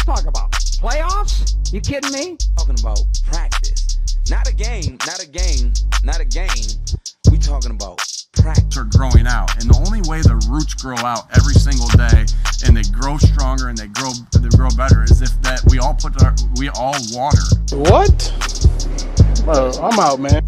talking about? Playoffs? You kidding me? Talking about practice. Not a game. We talking about practice. Are growing out, and the only way the roots grow out every single day and they grow stronger and they grow better is if that we all water. What? Well, I'm out, man.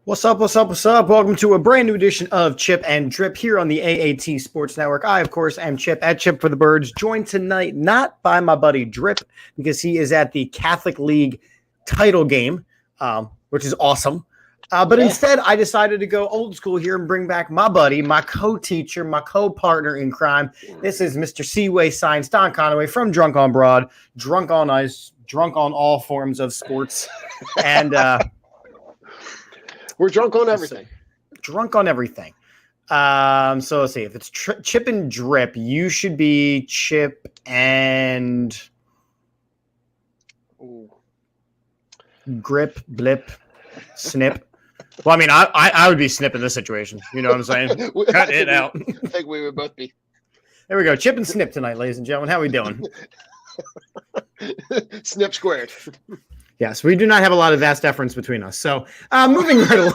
What's up? Welcome to a brand new edition of Chip and Drip here on the AAT Sports Network. I, of course, am Chip at Chip for the Birds, joined tonight not by my buddy Drip because he is at the Catholic League title game, which is awesome. But instead, I decided to go old school here and bring back my buddy, my co-teacher, my co-partner in crime. This is Mr. Seaway Science, Don Conaway from Drunk on Broad, Drunk on Ice, drunk on all forms of sports. And we're drunk on everything. So let's see. If it's Chip and Drip, you should be Chip and Grip, Blip, Snip. Well, I mean, I would be Snip in this situation. You know what I'm saying? Cut it out. I think we would both be. There we go. Chip and Snip tonight, ladies and gentlemen. How we doing? Snip squared. Yes, we do not have a lot of vast deference between us. So moving right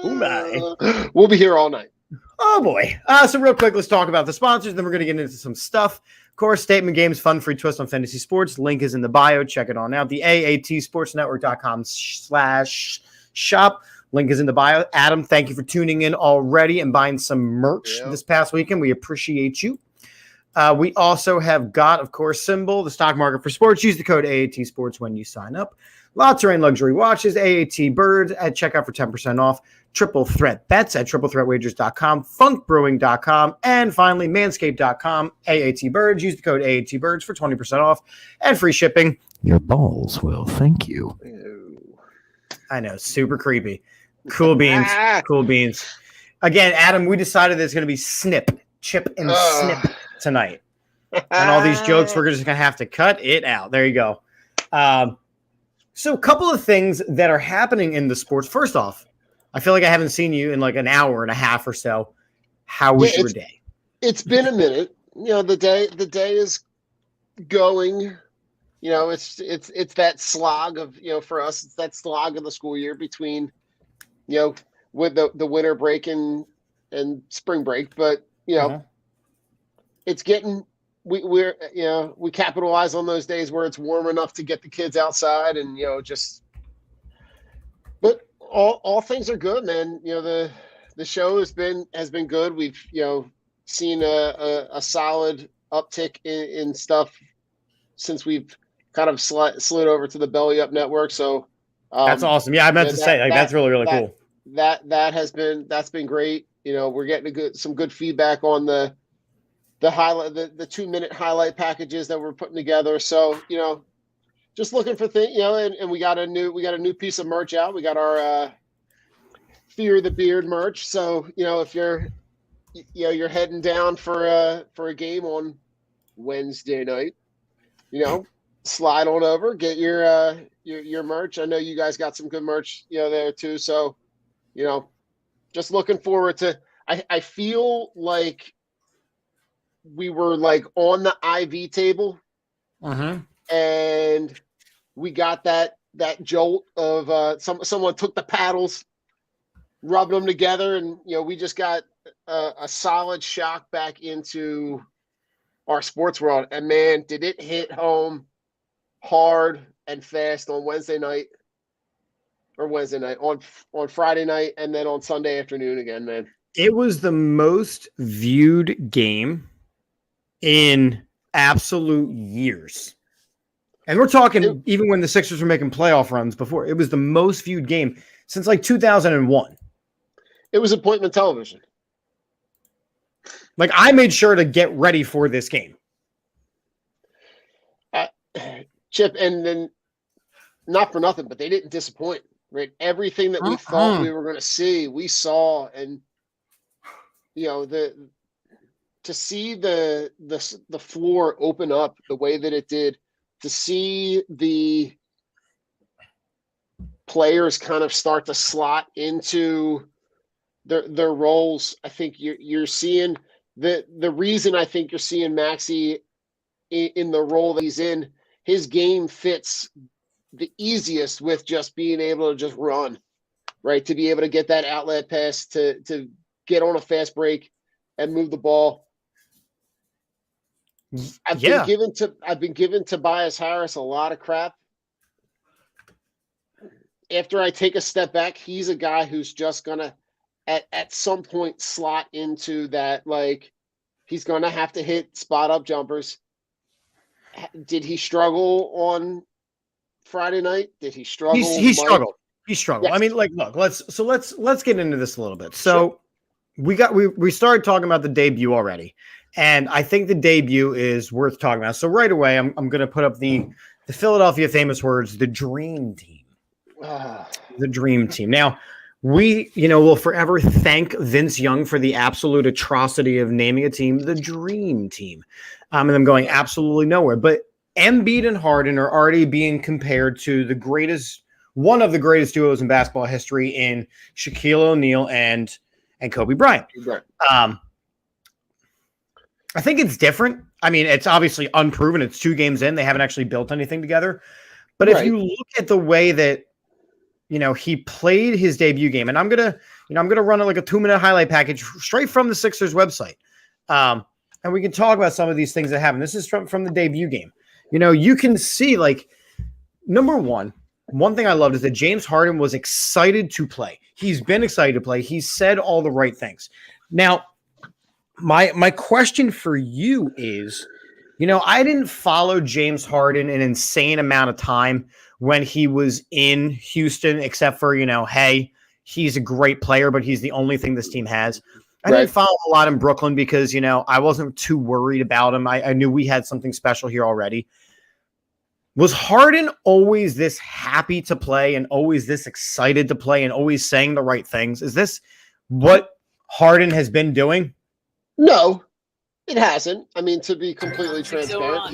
along. We'll be here all night. Oh, boy. So real quick, let's talk about the sponsors. Then we're going to get into some stuff. Of course, Statement Games, fun, free twist on fantasy sports. Link is in the bio. Check it on out. The AATSportsNetwork.com/shop. Link is in the bio. Adam, thank you for tuning in already and buying some merch this past weekend. We appreciate you. We also have got, of course, Symbol, the stock market for sports. Use the code AATSports when you sign up. La Terrain Luxury Watches, AAT Birds at checkout for 10% off. Triple Threat Bets at triplethreatwagers.com, funkbrewing.com, and finally, manscaped.com, AAT Birds. Use the code AAT Birds for 20% off and free shipping. Your balls will thank you. I know, super creepy. Cool beans. Cool beans. Again, Adam, we decided there's going to be Chip and Snip tonight. And all these jokes, we're just going to have to cut it out. There you go. So a couple of things that are happening in the sports. First off, I feel like I haven't seen you in like an hour and a half or so. How was your day? It's been a minute. You know, the day is going. You know, it's that slog of, you know, for us, it's that slog of the school year between, you know, with the winter break and spring break. But, you know, it's getting we capitalize on those days where it's warm enough to get the kids outside and, you know, but all things are good, man. You know, the show has been good. We've, you know, seen a solid uptick in stuff since we've kind of slid over to the Belly Up Network. So that's awesome. Yeah, I meant to say like, that's really cool. That's been great. You know, we're getting some good feedback on the highlight, the 2-minute highlight packages that we're putting together. So, you know, just looking for things, you know, and we got a new piece of merch out. We got our Fear the Beard merch. So, you know, if you're heading down for a game on Wednesday night, you know, slide on over, get your merch. I know you guys got some good merch, you know, there too. So, you know, just looking forward to. I feel like we were like on the IV table, and we got that jolt of someone took the paddles, rubbed them together, and, you know, we just got a solid shock back into our sports world. And man, did it hit home hard and fast on Wednesday night on Friday night, and then on Sunday afternoon again, man. It was the most viewed game in absolute years. And we're talking even when the Sixers were making playoff runs before. It was the most viewed game since like 2001. It was appointment television. Like, I made sure to get ready for this game. Chip, and then not for nothing, but they didn't disappoint, right? Everything that we thought we were going to see, we saw. And, you know, to see the floor open up the way that it did, to see the players kind of start to slot into their roles, I think you're seeing the reason I think you're seeing Maxey in the role that he's in. His game fits the easiest with just being able to just run, right? To be able to get that outlet pass, to get on a fast break and move the ball. I've been given Tobias Harris a lot of crap. After I take a step back, he's a guy who's just gonna at some point slot into that, like, he's gonna have to hit spot up jumpers. Did he struggle on Friday night? Did he struggle? He struggled. He struggled. Yes. I mean, like, look, let's get into this a little bit. So we started talking about the debut already, and I think the debut is worth talking about. So right away, I'm going to put up the Philadelphia famous words, the dream team. The dream team. Now, we, will forever thank Vince Young for the absolute atrocity of naming a team the dream team, and them going absolutely nowhere. But Embiid and Harden are already being compared to one of the greatest duos in basketball history in Shaquille O'Neal and Kobe Bryant. Right. I think it's different. I mean, it's obviously unproven. It's 2 games in. They haven't actually built anything together. But if you look at the way that, he played his debut game, and I'm gonna run it like a 2-minute highlight package straight from the Sixers website, and we can talk about some of these things that happened. This is from the debut game. You can see, like, number one thing I loved is that James Harden was excited to play. He's been excited to play. He said all the right things. Now, my question for you is, I didn't follow James Harden an insane amount of time when he was in Houston, except for, hey, he's a great player, but he's the only thing this team has. I didn't follow a lot in Brooklyn because, I wasn't too worried about him. I knew we had something special here already. Was Harden always this happy to play and always this excited to play and always saying the right things? Is this what Harden has been doing? No, it hasn't. I mean, to be completely transparent,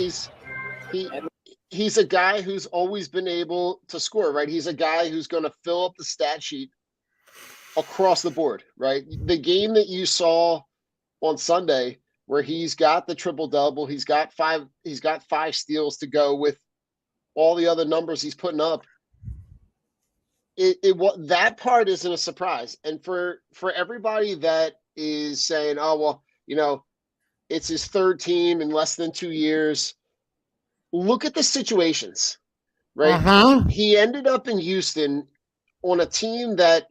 he's a guy who's always been able to score, right? He's a guy who's going to fill up the stat sheet across the board, right? The game that you saw on Sunday where he's got the triple-double, he's got five steals to go with all the other numbers he's putting up. That part isn't a surprise. And for everybody that is saying, oh, well, it's his 3rd team in less than 2 years, look at the situations, right? He ended up in Houston on a team that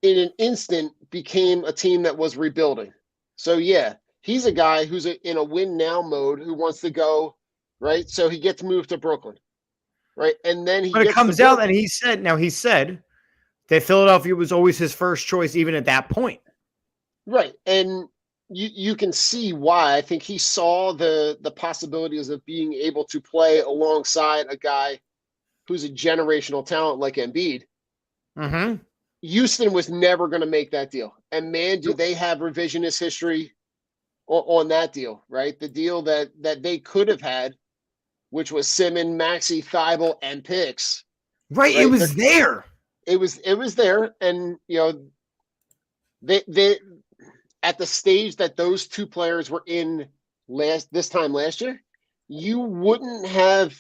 in an instant became a team that was rebuilding. So, yeah, he's a guy who's in a win now mode who wants to go, right? So he gets moved to Brooklyn, right? And then it comes out and he said that Philadelphia was always his first choice, even at that point. Right. And you can see why. I think he saw the possibilities of being able to play alongside a guy who's a generational talent like Embiid. Mm-hmm. Houston was never going to make that deal. And man, do they have revisionist history on that deal, right? The deal that they could have had, which was Simmons, Maxey, Thibault, and picks. Right. It was there. It was there. And, they at the stage that those 2 players were in this time last year, you would have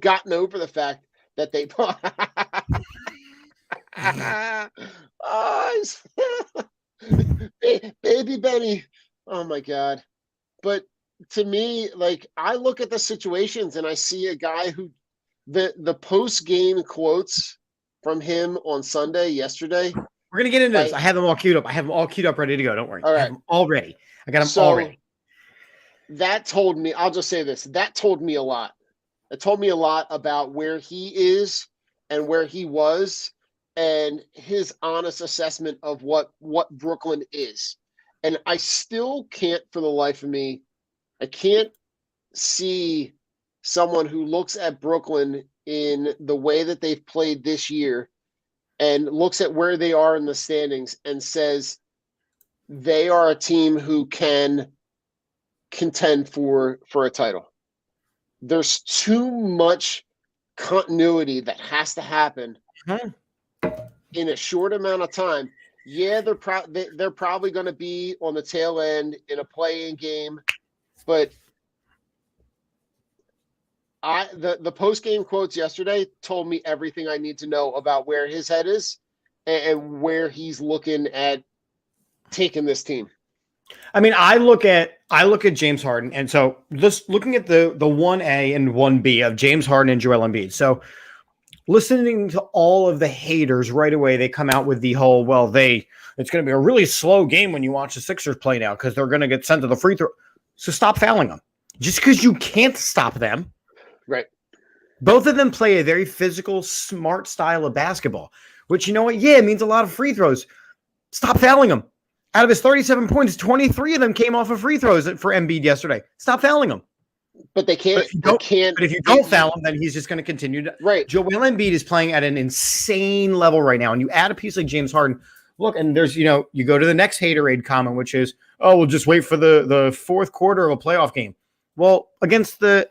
gotten over the fact that they baby Benny. Oh my God. But to me, like, I look at the situations and I see a guy who the post-game quotes from him on Sunday yesterday. We're going to get into this. I have them all queued up. Ready to go. Don't worry. All right. I have them all ready. I got them all ready. That told me, I'll just say this, that told me a lot. It told me a lot about where he is and where he was and his honest assessment of what Brooklyn is. And I still can't, for the life of me, I can't see someone who looks at Brooklyn in the way that they've played this year and looks at where they are in the standings and says they are a team who can contend for a title. There's too much continuity that has to happen Mhm. in a short amount of time. Yeah, they're probably going to be on the tail end in a play-in game, but the post-game quotes yesterday told me everything I need to know about where his head is and where he's looking at taking this team. I mean, I look at James Harden, and so just looking at the 1A and 1B of James Harden and Joel Embiid. So listening to all of the haters right away, they come out with the whole, well, it's going to be a really slow game when you watch the Sixers play now because they're going to get sent to the free throw. So stop fouling them. Just because you can't stop them. Right. Both of them play a very physical, smart style of basketball, which, you know what? Yeah, it means a lot of free throws. Stop fouling them. Out of his 37 points, 23 of them came off of free throws for Embiid yesterday. Stop fouling him. But they can't. But if you don't foul him, then he's just going to continue to. Right. Joel Embiid is playing at an insane level right now, and you add a piece like James Harden. Look, and there's, you go to the next haterade comment, which is, oh, we'll just wait for the fourth quarter of a playoff game. Well, against the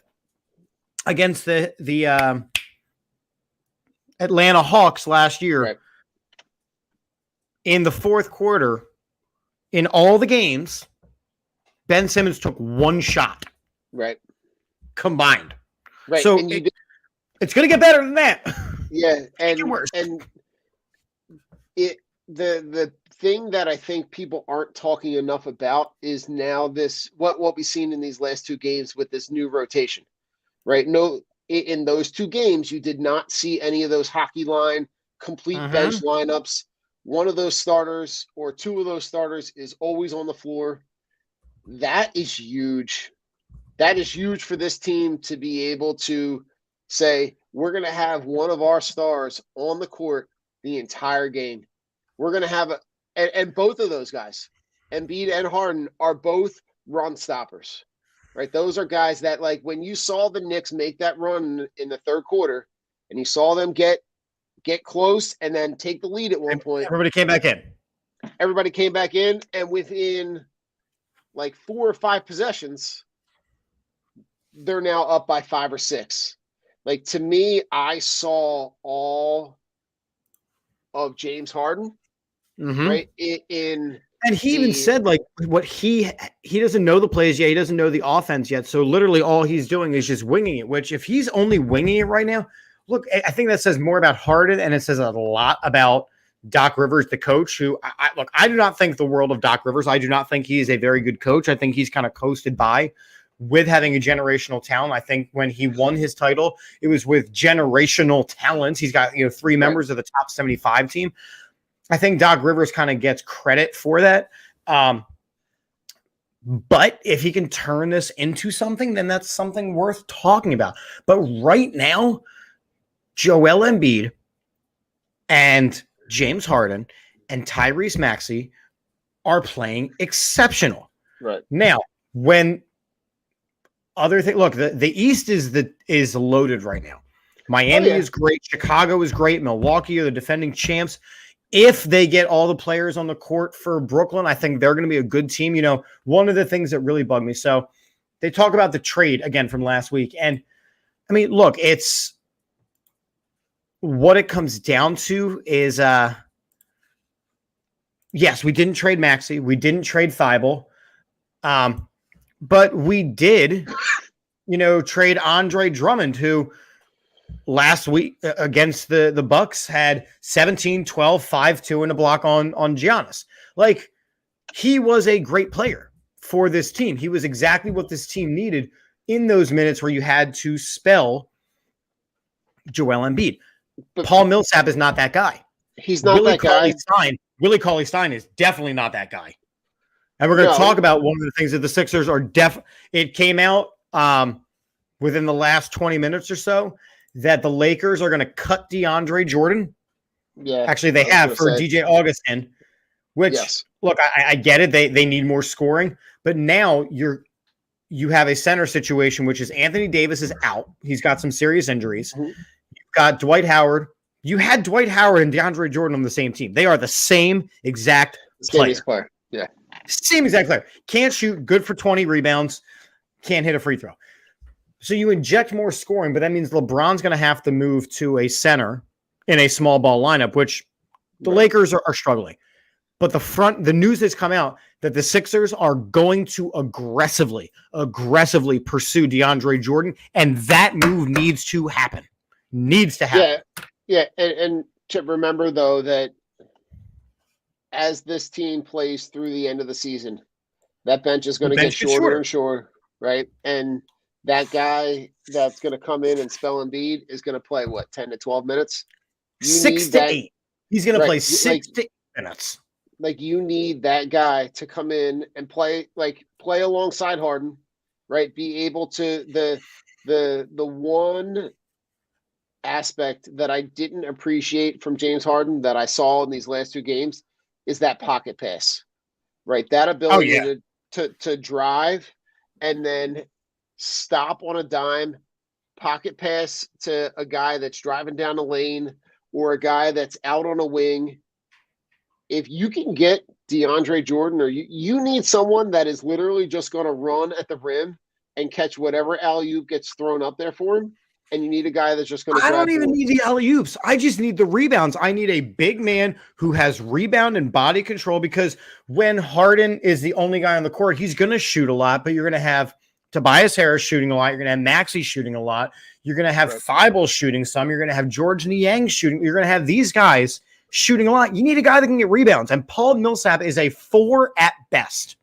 Atlanta Hawks last year, Right. in the fourth quarter, in all the games, Ben Simmons took one shot. Right. Combined. Right. So and it's going to get better than that. Yeah, and worse. The thing that I think people aren't talking enough about is now what we've seen in these last two games with this new rotation, right? No, in those two games, you did not see any of those hockey line complete bench lineups. One of those starters or two of those starters is always on the floor. That is huge. That is huge for this team to be able to say, we're going to have one of our stars on the court the entire game. We're going to have and both of those guys, Embiid and Harden, are both run stoppers, right? Those are guys that, like, when you saw the Knicks make that run in the third quarter and you saw them get close and then take the lead at one point. Everybody came back in. And within like 4 or 5 possessions, they're now up by 5 or 6. Like, to me, I saw all of James Harden, right? And he even said, like, what he doesn't know the plays yet. He doesn't know the offense yet. So literally all he's doing is just winging it, which if he's only winging it right now, look, I think that says more about Harden, and it says a lot about Doc Rivers, the coach, who I do not think the world of Doc Rivers. I do not think he is a very good coach. I think he's kind of coasted by with having a generational talent. I think when he won his title, it was with generational talents. He's got 3 members of the top 75 team. I think Doc Rivers kind of gets credit for that. But if he can turn this into something, then that's something worth talking about. But right now, Joel Embiid and James Harden and Tyrese Maxey are playing exceptional. Right. Now, when other thing, look, the East is loaded right now. Miami is great. Chicago is great. Milwaukee are the defending champs. If they get all the players on the court for Brooklyn, I think they're going to be a good team. One of the things that really bugged me. So they talk about the trade again from last week. And I mean, look, it's what it comes down to is, yes, we didn't trade Maxey. We didn't trade Thibault. But we did, trade Andre Drummond, who last week against the Bucks had 17, 12, 5-2 and a block on Giannis. Like, he was a great player for this team. He was exactly what this team needed in those minutes where you had to spell Joel Embiid. But Paul Millsap is not that guy. He's not that guy. Willie Cauley-Stein is definitely not that guy. And we're going to talk about one of the things that the Sixers are it came out within the last 20 minutes or so that the Lakers are going to cut DeAndre Jordan. Yeah. Actually, they have for DJ Augustin, which, look, I get it. They need more scoring. But now you have a center situation, which is Anthony Davis is out. He's got some serious injuries. You've got Dwight Howard. You had Dwight Howard and DeAndre Jordan on the same team. They are the same exact player. Yeah. Same exact player. Can't shoot, good for 20 rebounds, can't hit a free throw. So you inject more scoring, but that means LeBron's going to have to move to a center in a small ball lineup, which the Lakers are struggling. But the news that's come out that the Sixers are going to aggressively pursue DeAndre Jordan, and that move needs to happen. Yeah. And to remember, though, that as this team plays through the end of the season, that bench is going to get shorter and shorter, right? And that guy that's going to come in and spell Embiid is going to play, 10 to 12 minutes? 6 to 8. He's going to play 6 to 8 minutes. Like, you need that guy to come in and play alongside Harden, right? Be able to the one aspect that I didn't appreciate from James Harden that I saw in these last 2 games is that pocket pass, right? That ability to drive and then stop on a dime, pocket pass to a guy that's driving down the lane or a guy that's out on a wing. If you can get DeAndre Jordan, or you need someone that is literally just going to run at the rim and catch whatever alley-oop gets thrown up there for him, and you need a guy that's just going to I don't even need the alley-oops. I just need the rebounds. I need a big man who has rebound and body control, because when Harden is the only guy on the court, he's going to shoot a lot, but you're going to have Tobias Harris shooting a lot. You're going to have Maxey shooting a lot. You're going to have Thibault shooting some. You're going to have George Niang shooting. You're going to have these guys shooting a lot. You need a guy that can get rebounds, and Paul Millsap is a 4 at best.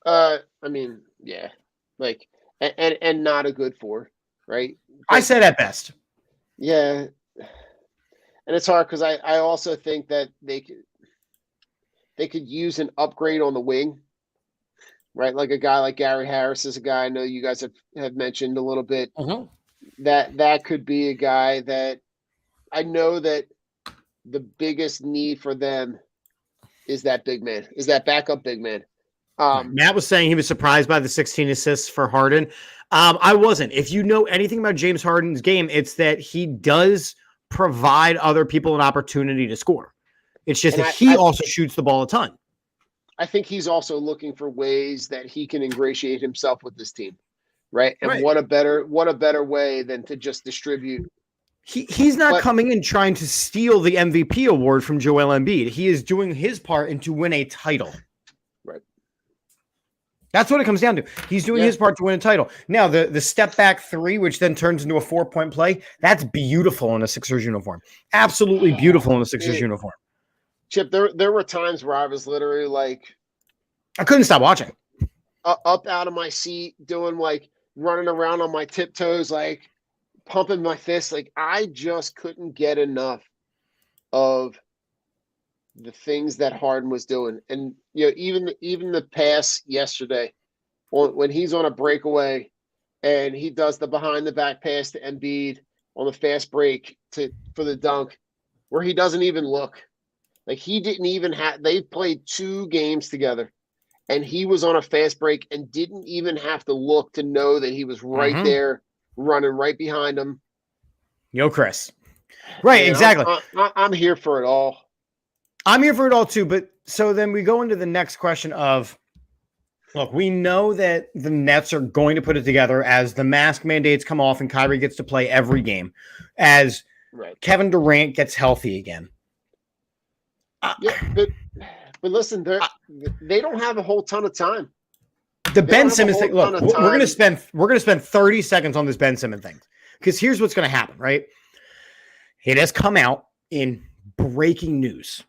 I mean, yeah, like, and not a good 4, right? But, I said at best. Yeah, and it's hard because I also think that they could use an upgrade on the wing, right? Like a guy like Gary Harris is a guy I know you guys have mentioned a little bit. That could be a guy that I know that the biggest need for them is that big man, is that backup big man. Matt was saying he was surprised by the 16 assists for Harden. I wasn't. If you know anything about James Harden's game, it's that he does provide other people an opportunity to score. It's just that he also shoots the ball a ton. I think he's also looking for ways that he can ingratiate himself with this team, right? And what a better way than to just distribute. He's not coming in trying to steal the MVP award from Joel Embiid. He is doing his part to win a title. Right. That's what it comes down to. He's doing his part to win a title. Now, the step back 3, which then turns into a 4-point play, that's beautiful in a Sixers uniform. Absolutely beautiful in a Sixers uniform. Chip, there were times where I was literally like, I couldn't stop watching. Up out of my seat, doing running around on my tiptoes, pumping my fists. I just couldn't get enough of the things that Harden was doing. And even the pass yesterday, when he's on a breakaway and he does the behind the back pass to Embiid on the fast break for the dunk, where he doesn't even look. He didn't even they played 2 games together, and he was on a fast break and didn't even have to look to know that he was right there, running right behind him. Yo, Chris. Right, exactly. I'm here for it all. I'm here for it all too, but so then we go into the next question of, look, we know that the Nets are going to put it together as the mask mandates come off and Kyrie gets to play every game, as Kevin Durant gets healthy again. But listen, they don't have a whole ton of time. The Ben Simmons thing. Look, we're going to spend 30 seconds on this Ben Simmons thing, because here's what's going to happen, right? It has come out in breaking news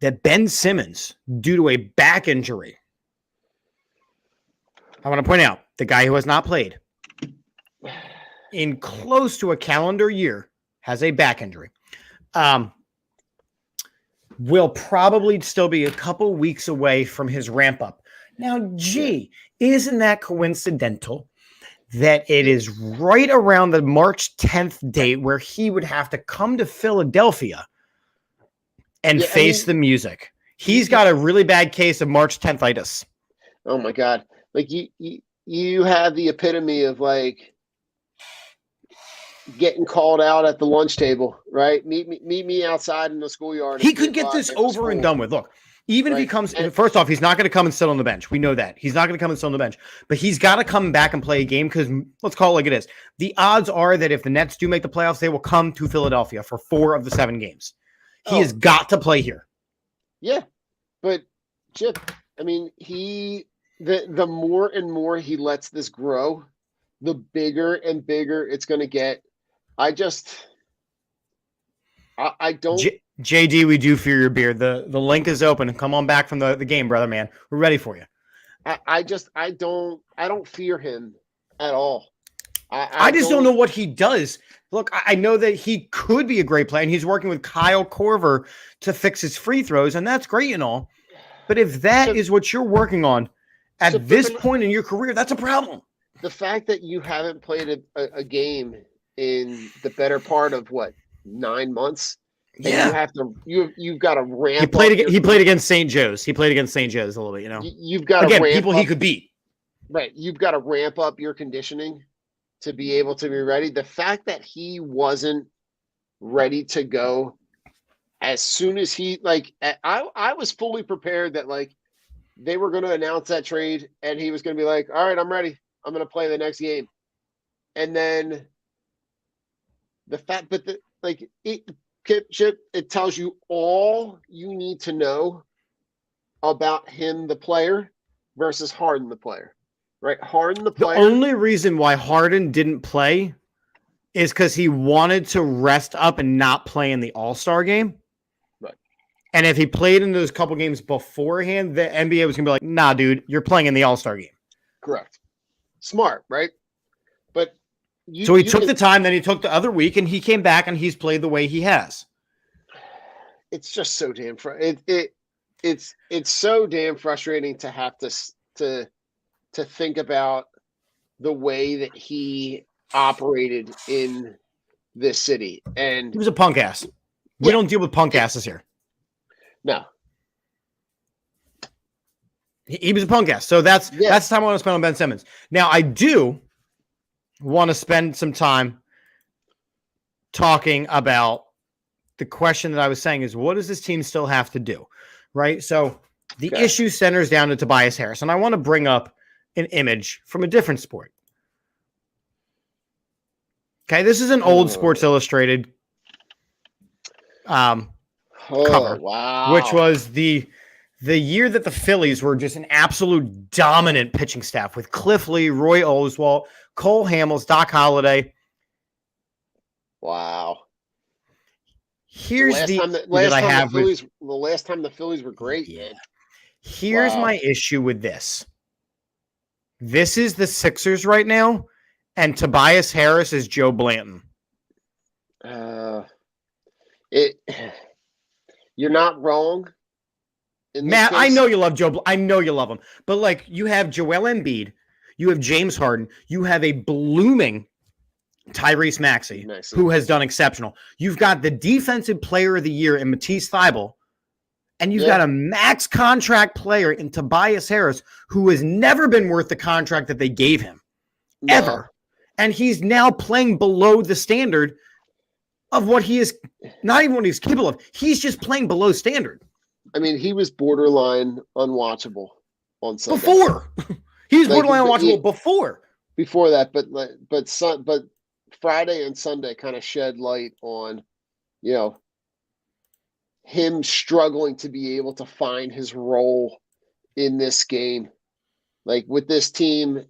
that Ben Simmons, due to a back injury, I want to point out the guy who has not played in close to a calendar year, has a back injury. Will probably still be a couple weeks away from his ramp up. Now, isn't that coincidental that it is right around the March 10th date where he would have to come to Philadelphia and face the music? He's got a really bad case of March 10th-itis. Oh my God. You have the epitome of getting called out at the lunch table, right? Meet me outside in the schoolyard. He could get this over and done with. Look, Even if he Right. comes, first off, he's not going to come and sit on the bench. We know that. He's not going to come and sit on the bench. But he's got to come back and play a game because, let's call it like it is. The odds are that if the Nets do make the playoffs, they will come to Philadelphia for 4 of the 7 games. He has got to play here. Yeah. But, Chip, I mean, the more and more he lets this grow, the bigger and bigger it's going to get. I don't. JD, we do fear your beard. The link is open. Come on back from the game, brother, man. We're ready for you. I don't fear him at all. I just don't know what he does. Look, I know that he could be a great player, and he's working with Kyle Korver to fix his free throws, and that's great and all. But if that is what you're working on at this point in your career, that's a problem. The fact that you haven't played a game in the better part of 9 months. Yeah, you've got to ramp. He played against St. Joe's. He played against St. Joe's a little bit. You know, you've got to ramp people up, he could beat. Right, you've got to ramp up your conditioning to be able to be ready. The fact that he wasn't ready to go as soon as I was fully prepared that they were going to announce that trade and he was going to be like, all right, I'm ready. I'm going to play the next game. And then the fact, Chip, it tells you all you need to know about him, the player, versus Harden, the player. Right? Harden, the player. The only reason why Harden didn't play is because he wanted to rest up and not play in the All-Star game. Right. And if he played in those couple games beforehand, the NBA was going to be like, nah, dude, you're playing in the All-Star game. Correct. Smart, right? But so he took the time, then he took the other week, and he came back and he's played the way he has. It's just so damn it's so damn frustrating to have to think about the way that he operated in this city. And he was a punk ass. We don't deal with punk asses here. No. He was a punk ass. So that's the time I want to spend on Ben Simmons. Now, I do want to spend some time talking about the question that I was saying is, what does this team still have to do? Right? So the issue centers down to Tobias Harris. And I want to bring up an image from a different sport. Okay, this is an old Sports Illustrated cover. Wow. Which was the year that the Phillies were just an absolute dominant pitching staff with Cliff Lee, Roy Oswalt, Cole Hamels, Doc Holliday. Wow. Here's the last time the Phillies were great. Yeah. Here's my issue with this. This is the Sixers right now, and Tobias Harris is Joe Blanton. You're not wrong. Matt, I know you love Joe. I know you love him. But you have Joel Embiid, you have James Harden, you have a blooming Tyrese Maxey, who has done exceptional. You've got the defensive player of the year in Matisse Thybulle, and you've got a max contract player in Tobias Harris, who has never been worth the contract that they gave him, ever. And he's now playing below the standard of what he is, not even what he's capable of. He's just playing below standard. I mean, he was borderline unwatchable on Sunday. Before. He was borderline unwatchable before. Before that, but Friday and Sunday kind of shed light on, him struggling to be able to find his role in this game. With this team,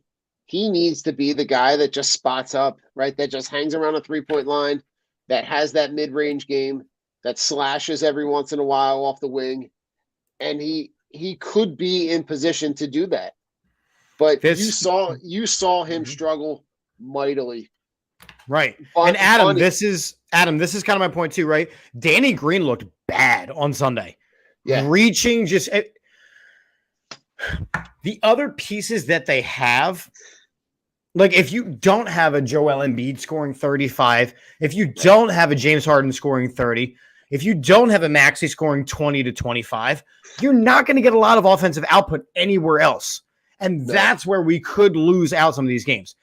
he needs to be the guy that just spots up, right? That just hangs around a 3-point line, that has that mid-range game, that slashes every once in a while off the wing. And he could be in position to do that. But you saw him struggle mightily. Right. And Adam, this is kind of my point too, right? Danny Green looked bad on Sunday. Yeah. Reaching the other pieces that they have, if you don't have a Joel Embiid scoring 35, if you don't have a James Harden scoring 30, if you don't have a Maxey scoring 20 to 25, you're not going to get a lot of offensive output anywhere else. And that's where we could lose out some of these games.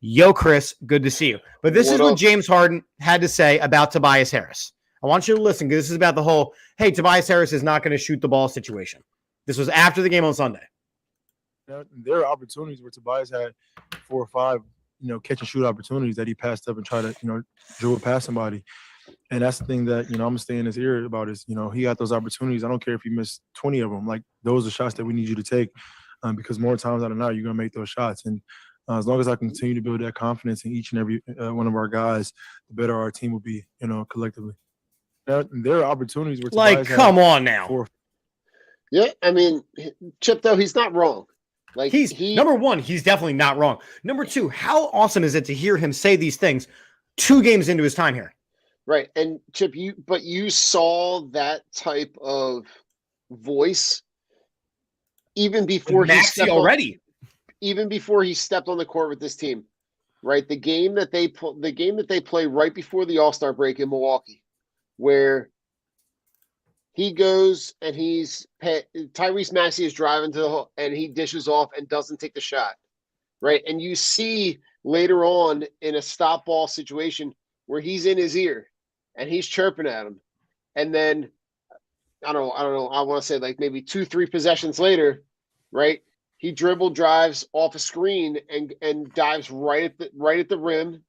Yo, Chris, good to see you. But this is what James Harden had to say about Tobias Harris. I want you to listen because this is about the whole, hey, Tobias Harris is not going to shoot the ball situation. This was after the game on Sunday. There are opportunities where Tobias had 4 or 5, catch and shoot opportunities that he passed up and tried to, dribble past somebody. And that's the thing that, I'm going to stay in his ear about is, he got those opportunities. I don't care if you miss 20 of them. Like, those are shots that we need you to take because more times than not, you're going to make those shots. And as long as I continue to build that confidence in each and every one of our guys, the better our team will be, collectively. There are opportunities where Tobias come on now. Yeah, I mean, Chip, though, he's not wrong. Like number one, he's definitely not wrong. Number two, how awesome is it to hear him say these things 2 games into his time here? Right. And Chip, you saw that type of voice even before he stepped even before he stepped on the court with this team. Right? The game that they play right before the All-Star break in Milwaukee, where he goes and Tyrese Maxey is driving to the hole and he dishes off and doesn't take the shot. Right? And you see later on in a stop ball situation where he's in his ear and he's chirping at him. And then I don't know, I want to say like maybe 2-3 possessions later, right? He drives off a screen and dives right at the rim,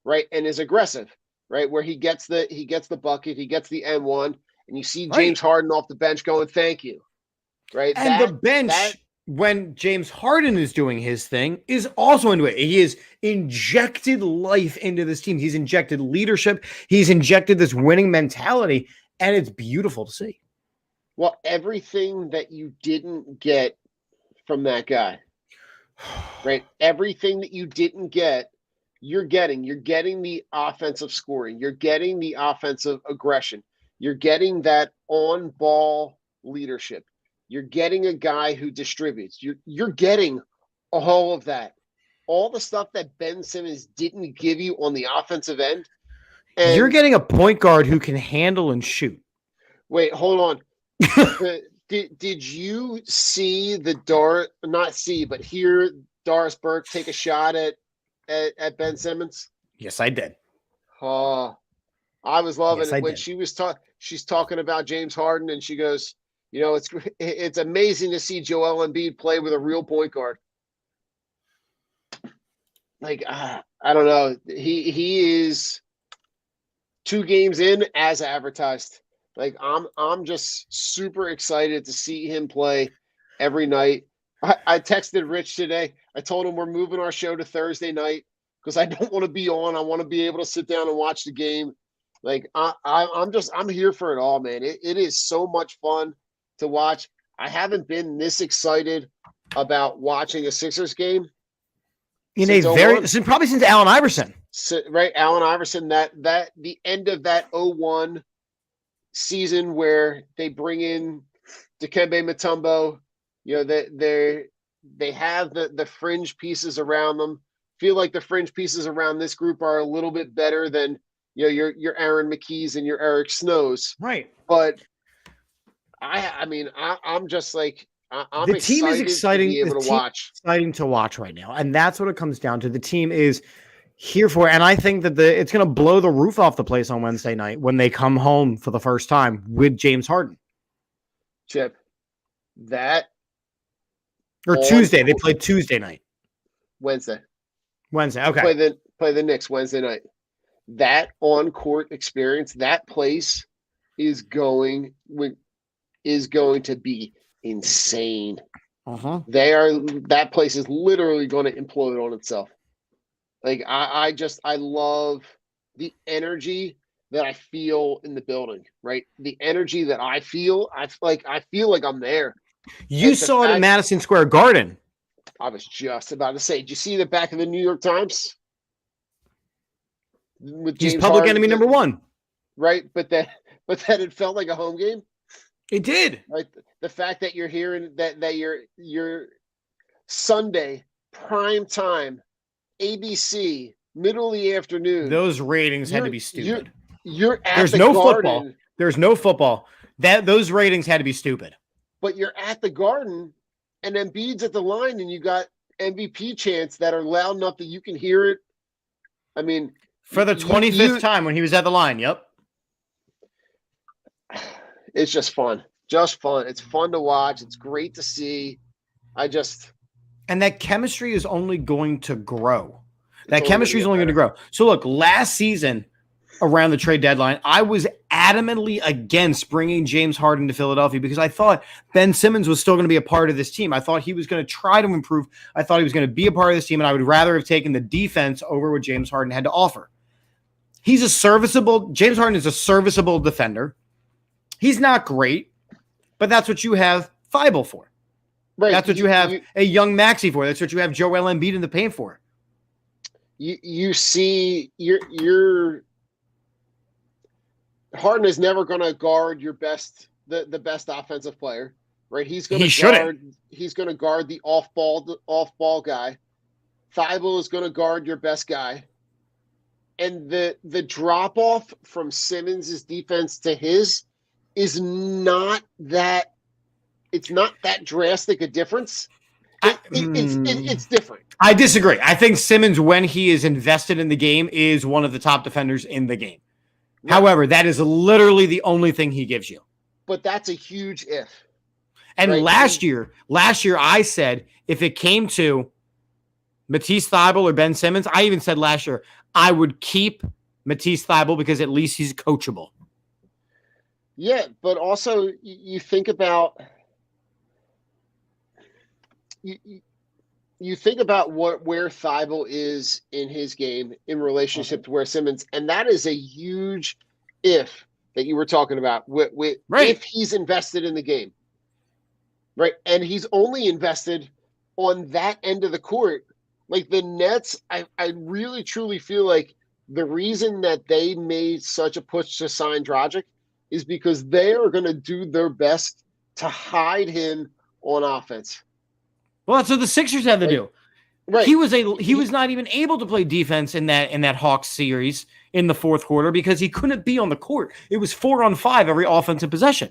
right? And is aggressive, right? Where he gets the bucket, he gets the N1, and you see James Harden off the bench going, "Thank you." Right? And the bench when James Harden is doing his thing is also into it. He has injected life into this team. He's injected leadership. He's injected this winning mentality, and it's beautiful to see. Well, everything that you didn't get from that guy, right? Everything that you didn't get, you're getting. You're getting the offensive scoring. You're getting the offensive aggression. You're getting that on-ball leadership. You're getting a guy who distributes. You're getting all of that. All the stuff that Ben Simmons didn't give you on the offensive end. And you're getting a point guard who can handle and shoot. Wait, hold on. Did you see hear Doris Burke take a shot at Ben Simmons? Yes, I did. Oh, I was loving it when she's talking about James Harden and she goes, it's amazing to see Joel Embiid play with a real point guard. Like, I don't know. He is 2 games in as advertised. Like, I'm just super excited to see him play every night. I texted Rich today. I told him we're moving our show to Thursday night because I don't want to be on. I want to be able to sit down and watch the game. Like, I'm here for it all, man. It is so much fun to watch. I haven't been this excited about watching a Sixers game probably since Allen Iverson. Right, Allen Iverson. That the end of that 0-1 season where they bring in Dikembe Mutombo. They have the fringe pieces around them. Feel like the fringe pieces around this group are a little bit better than your Aaron McKees and your Eric Snows. Right, but I'm just like I'm the team is exciting to be able to watch. Exciting to watch right now, and that's what it comes down to. The team is here for it, and I think that it's going to blow the roof off the place on Wednesday night when they come home for the first time with James Harden. Chip, Tuesday. They played Tuesday night. Wednesday. Okay. Play the Knicks Wednesday night. That on-court experience, that place is going to be insane. That place is literally going to implode on itself. Like, I love the energy that I feel in the building, right? The energy that I feel like I'm there. You saw it at Madison Square Garden. I was just about to say, did you see the back of the New York Times? He's public enemy number 1. Right, but that it felt like a home game. It did. Right, the fact that you're hearing that you're Sunday prime time, ABC, middle of the afternoon. Those ratings had to be stupid. You're at There's the no Garden, football. There's no football. Those ratings had to be stupid. But you're at the Garden, and Embiid's at the line, and you got MVP chants that are loud enough that you can hear it. I mean, for the 25th time when he was at the line. Yep. it's just fun. Just fun. It's fun to watch. It's great to see. And that chemistry is only going to grow. That only chemistry is gonna only get going to grow. So look, last season around the trade deadline, I was adamantly against bringing James Harden to Philadelphia because I thought Ben Simmons was still going to be a part of this team. I thought he was going to try to improve. I thought he was going to be a part of this team, and I would rather have taken the defense over what James Harden had to offer. James Harden is a serviceable defender. He's not great, but that's what you have Thibault for. Right. That's what you have a young Maxey for. That's what you have Joel Embiid in the paint for. You see your Harden is never going to guard your best the best offensive player, right? He's going to guard the off ball guy. Thibault is going to guard your best guy. And the drop off from Simmons' defense to his is not that drastic a difference. It's different. I disagree. I think Simmons, when he is invested in the game, is one of the top defenders in the game. Right. However, that is literally the only thing he gives you. But that's a huge if. And right? last year I said if it came to Matisse Thybulle or Ben Simmons, I even said last year I would keep Matisse Thybulle because at least he's coachable. Yeah, but also you think about you think about where Thibault is in his game in relationship to where Simmons, and that is a huge if that you were talking about. With right. If he's invested in the game, right, and he's only invested on that end of the court. Like the Nets, I really truly feel like the reason that they made such a push to sign Dragic is because they are going to do their best to hide him on offense. Well, that's what the Sixers had to do. Right. He was not even able to play defense in that Hawks series in the fourth quarter because he couldn't be on the court. It was 4-on-5 every offensive possession.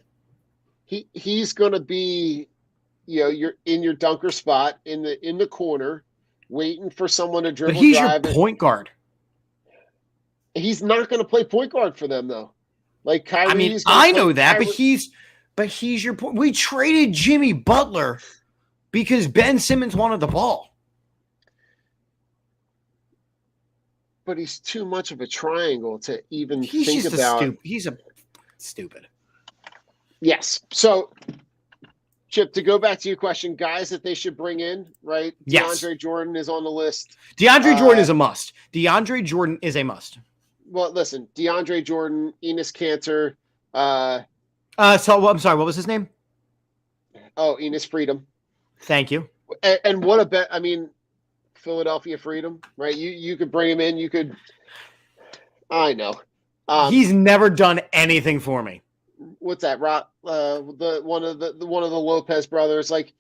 He's going to be, you're in your dunker spot in the corner, waiting for someone to dribble. But he's drive your point guard. He's not going to play point guard for them though. Like Kyrie. I mean, I know that, but he's your point. We traded Jimmy Butler because Ben Simmons wanted the ball. But he's too much of a triangle to even think about. He's a stupid. Yes. So, Chip, to go back to your question, guys that they should bring in, right? Yes. DeAndre Jordan is on the list. DeAndre Jordan is a must. DeAndre Jordan is a must. Well, listen, DeAndre Jordan, Enes Kanter. I'm sorry, what was his name? Oh, Enes Freedom. Thank you. And what a bet! I mean, Philadelphia Freedom, right? You could bring him in. You could. I know. He's never done anything for me. What's that? One of the Lopez brothers. Like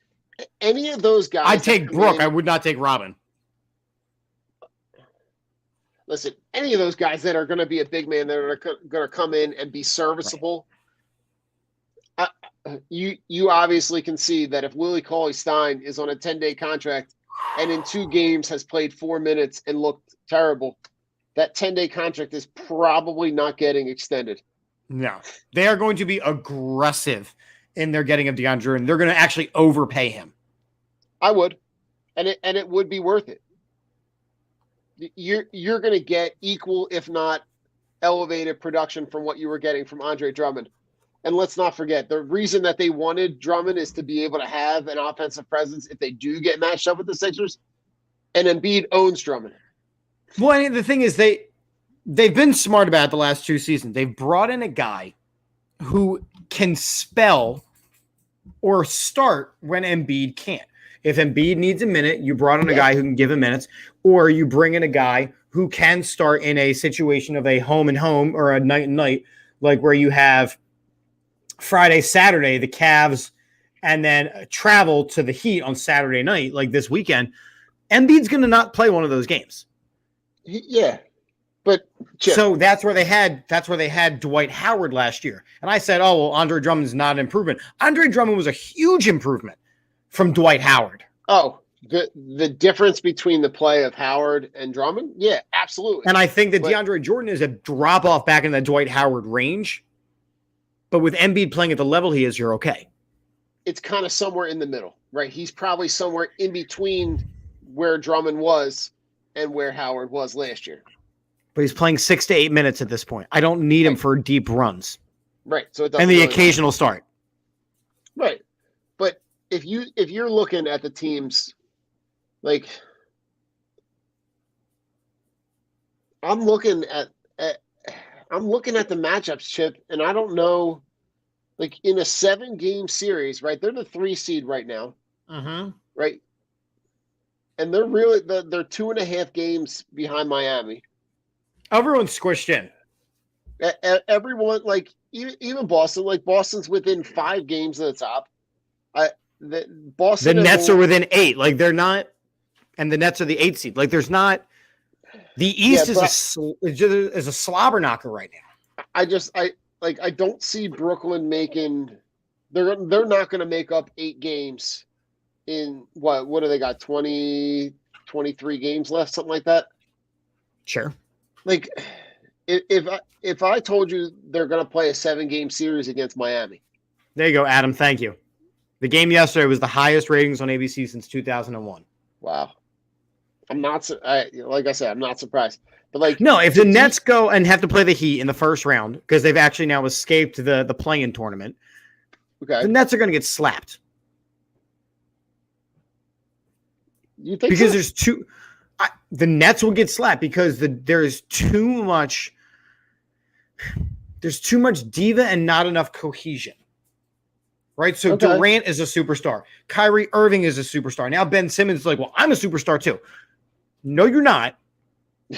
any of those guys. I'd take Brooke. I would not take Robin. Listen, any of those guys that are going to be a big man that are going to come in and be serviceable. Right. You obviously can see that if Willie Cauley-Stein is on a 10-day contract and in 2 games has played 4 minutes and looked terrible, that 10-day contract is probably not getting extended. No, they are going to be aggressive in their getting of DeAndre, and they're going to actually overpay him. I would, and it would be worth it. You're going to get equal, if not elevated production from what you were getting from Andre Drummond. And let's not forget, the reason that they wanted Drummond is to be able to have an offensive presence if they do get matched up with the Sixers. And Embiid owns Drummond. Well, I mean, the thing is, they've been smart about it the last 2 seasons. They've brought in a guy who can spell or start when Embiid can't. If Embiid needs a minute, you brought in a guy who can give him minutes, or you bring in a guy who can start in a situation of a home and home or a night and night, like where you have Friday, Saturday, the Cavs, and then travel to the Heat on Saturday night, like this weekend. Embiid's going to not play one of those games. Yeah, but Chip. So that's where they had Dwight Howard last year, and I said, "Oh well, Andre Drummond's not an improvement." Andre Drummond was a huge improvement from Dwight Howard. Oh, the difference between the play of Howard and Drummond? Yeah, absolutely. And I think that DeAndre Jordan is a drop off back in the Dwight Howard range. But with Embiid playing at the level he is, you're okay. It's kind of somewhere in the middle, right? He's probably somewhere in between where Drummond was and where Howard was last year. But he's playing 6 to 8 minutes at this point. I don't need him for deep runs. Right. So it doesn't And the really occasional start. Right. But if you're looking at the teams, like I'm looking at the matchups, Chip, and I don't know, like in a 7-game series, right? They're the 3 seed right now, right? And they're 2.5 games behind Miami. Everyone's squished in. Everyone, like even Boston, like Boston's within 5 games of the top. Boston. The Nets are within 8. Like they're not, and the Nets are the 8 seed. Like there's not. The East is a slobber knocker right now. I don't see Brooklyn making. They're not going to make up 8 games in what do they got? 23 games left, something like that. Sure. Like if I told you they're going to play a 7-game series against Miami. There you go, Adam. Thank you. The game yesterday was the highest ratings on ABC since 2001. Wow. Like I said, I'm not surprised. But like, no, if the Nets go and have to play the Heat in the first round because they've actually now escaped the play-in tournament, okay, the Nets are going to get slapped. You think because so? there's two. The Nets will get slapped because there's too much. There's too much diva and not enough cohesion. Right? So Okay. Durant is a superstar. Kyrie Irving is a superstar. Now Ben Simmons is like, well, I'm a superstar too. No, you're not.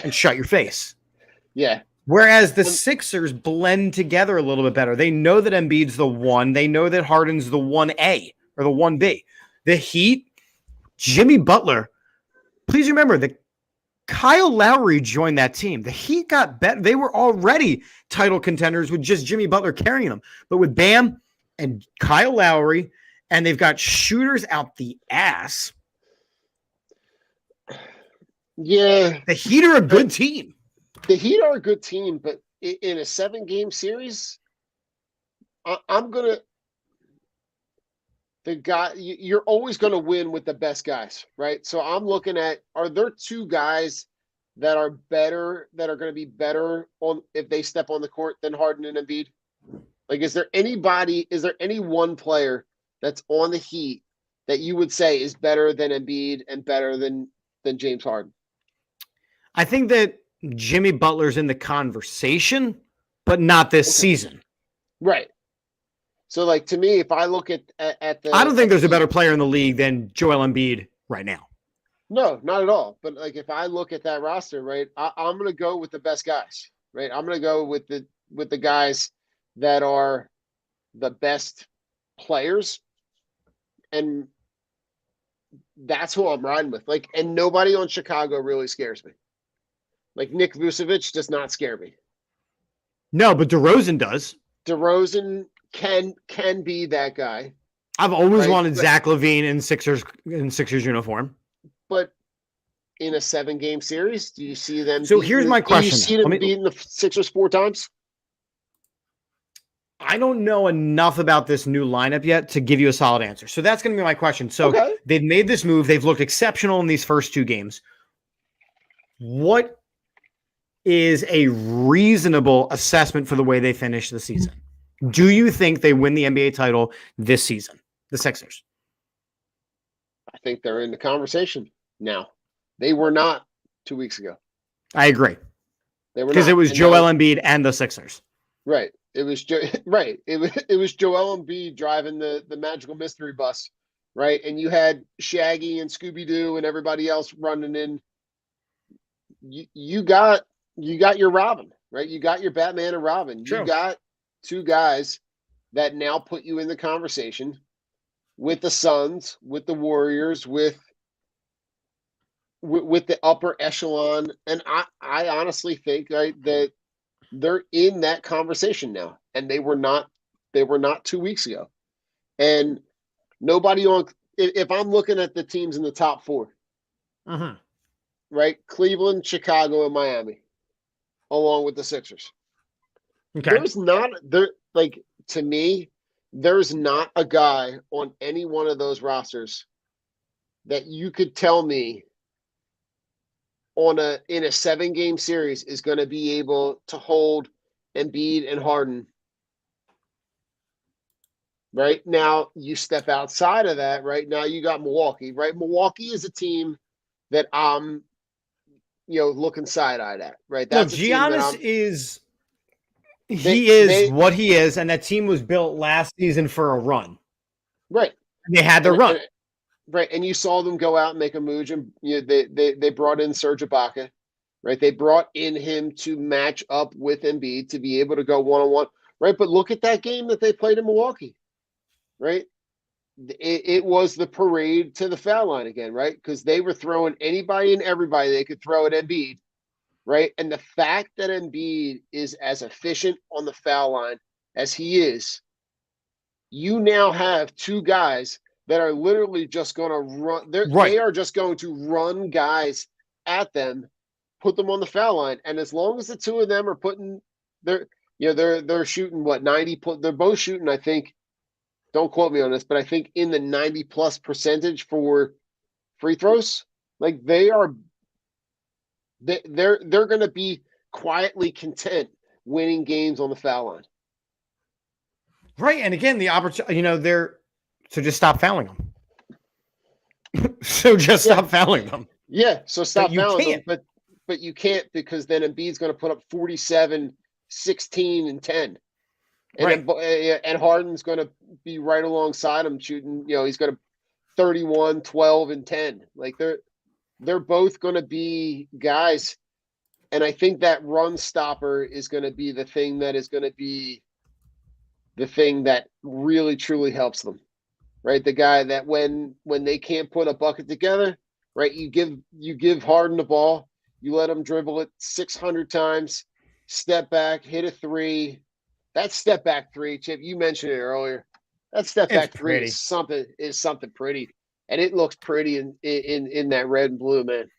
And shut your face. Yeah. Whereas the Sixers blend together a little bit better. They know that Embiid's the 1. They know that Harden's the 1A or the 1B. The Heat, Jimmy Butler. Please remember that Kyle Lowry joined that team. The Heat got better. They were already title contenders with just Jimmy Butler carrying them. But with Bam and Kyle Lowry, and they've got shooters out the ass. Yeah. The Heat are a good team. The Heat are a good team, but in a 7-game series, I'm going to – the guy – you're always going to win with the best guys, right? So I'm looking at – are there 2 guys that are better, that are going to be better on if they step on the court than Harden and Embiid? Like, is there any one player that's on the Heat that you would say is better than Embiid and better than James Harden? I think that Jimmy Butler's in the conversation, but not this season. Right. So, like, to me, if I look at the... I don't think there's a better player in the league than Joel Embiid right now. No, not at all. But, like, if I look at that roster, right, I'm going to go with the best guys, right? I'm going to go with the guys that are the best players, and that's who I'm riding with. Like, and nobody on Chicago really scares me. Like, Nick Vucevic does not scare me. No, but DeRozan does. DeRozan can be that guy. I've always wanted Zach LaVine in Sixers uniform. But in a 7-game series, do you see them? So here's my question. Do you see them beating the Sixers 4 times? I don't know enough about this new lineup yet to give you a solid answer. So that's going to be my question. So They've made this move. They've looked exceptional in these first 2 games. What is a reasonable assessment for the way they finish the season? Do you think they win the NBA title this season, the Sixers? I think they're in the conversation now. They were not 2 weeks ago. I agree. They were because it was Joel Embiid and the Sixers. Right. It was right. It was Joel Embiid driving the magical mystery bus, right? And you had Shaggy and Scooby Doo and everybody else running in. You got your Robin, right? You got your Batman and Robin. True. You got 2 guys that now put you in the conversation with the Suns, with the Warriors, with the upper echelon. And I honestly think that they're in that conversation now, and they were not 2 weeks ago. And nobody on, if I'm looking at the teams in the top 4, right? Cleveland, Chicago, and Miami, along with the Sixers. Okay. There's not there, like, to me, there's not a guy on any one of those rosters that you could tell me in a 7-game series is going to be able to hold Embiid and Harden. Right now, you step outside of that. Right now, you got Milwaukee. Right, Milwaukee is a team that I'm, looking side-eyed at. Right, No, that's a team that Giannis is what he is, and that team was built last season for a run. Right, They had their run. Right, and you saw them go out and make a move, and they brought in Serge Ibaka. Right, they brought in him to match up with Embiid to be able to go one-on-one. Right, but look at that game that they played in Milwaukee. Right, it was the parade to the foul line again, right? Because they were throwing anybody and everybody they could throw at Embiid, right? And the fact that Embiid is as efficient on the foul line as he is, you now have two guys that are literally just going to run. They are just going to run guys at them, put them on the foul line, and as long as the two of them are putting they're shooting 90. They're both shooting, I think. Don't quote me on this, but I think in the 90+% for free throws. Like they're going to be quietly content winning games on the foul line. Right, and again, the opportunity, so just stop fouling them. Stop fouling them. Yeah, so stop fouling them. But you can't, because then Embiid's going to put up 47, 16, and 10. And and Harden's going to be right alongside him shooting. He's going to 31, 12, and 10. Like they're both going to be guys, and I think that run stopper is going to be the thing that is going to be the thing that really truly helps them. Right, the guy that when they can't put a bucket together, right, you give Harden the ball, you let him dribble it 600 times, step back, hit a three. That step back three, Chip, you mentioned it earlier. That step back three is something pretty, and it looks pretty in that red and blue, man.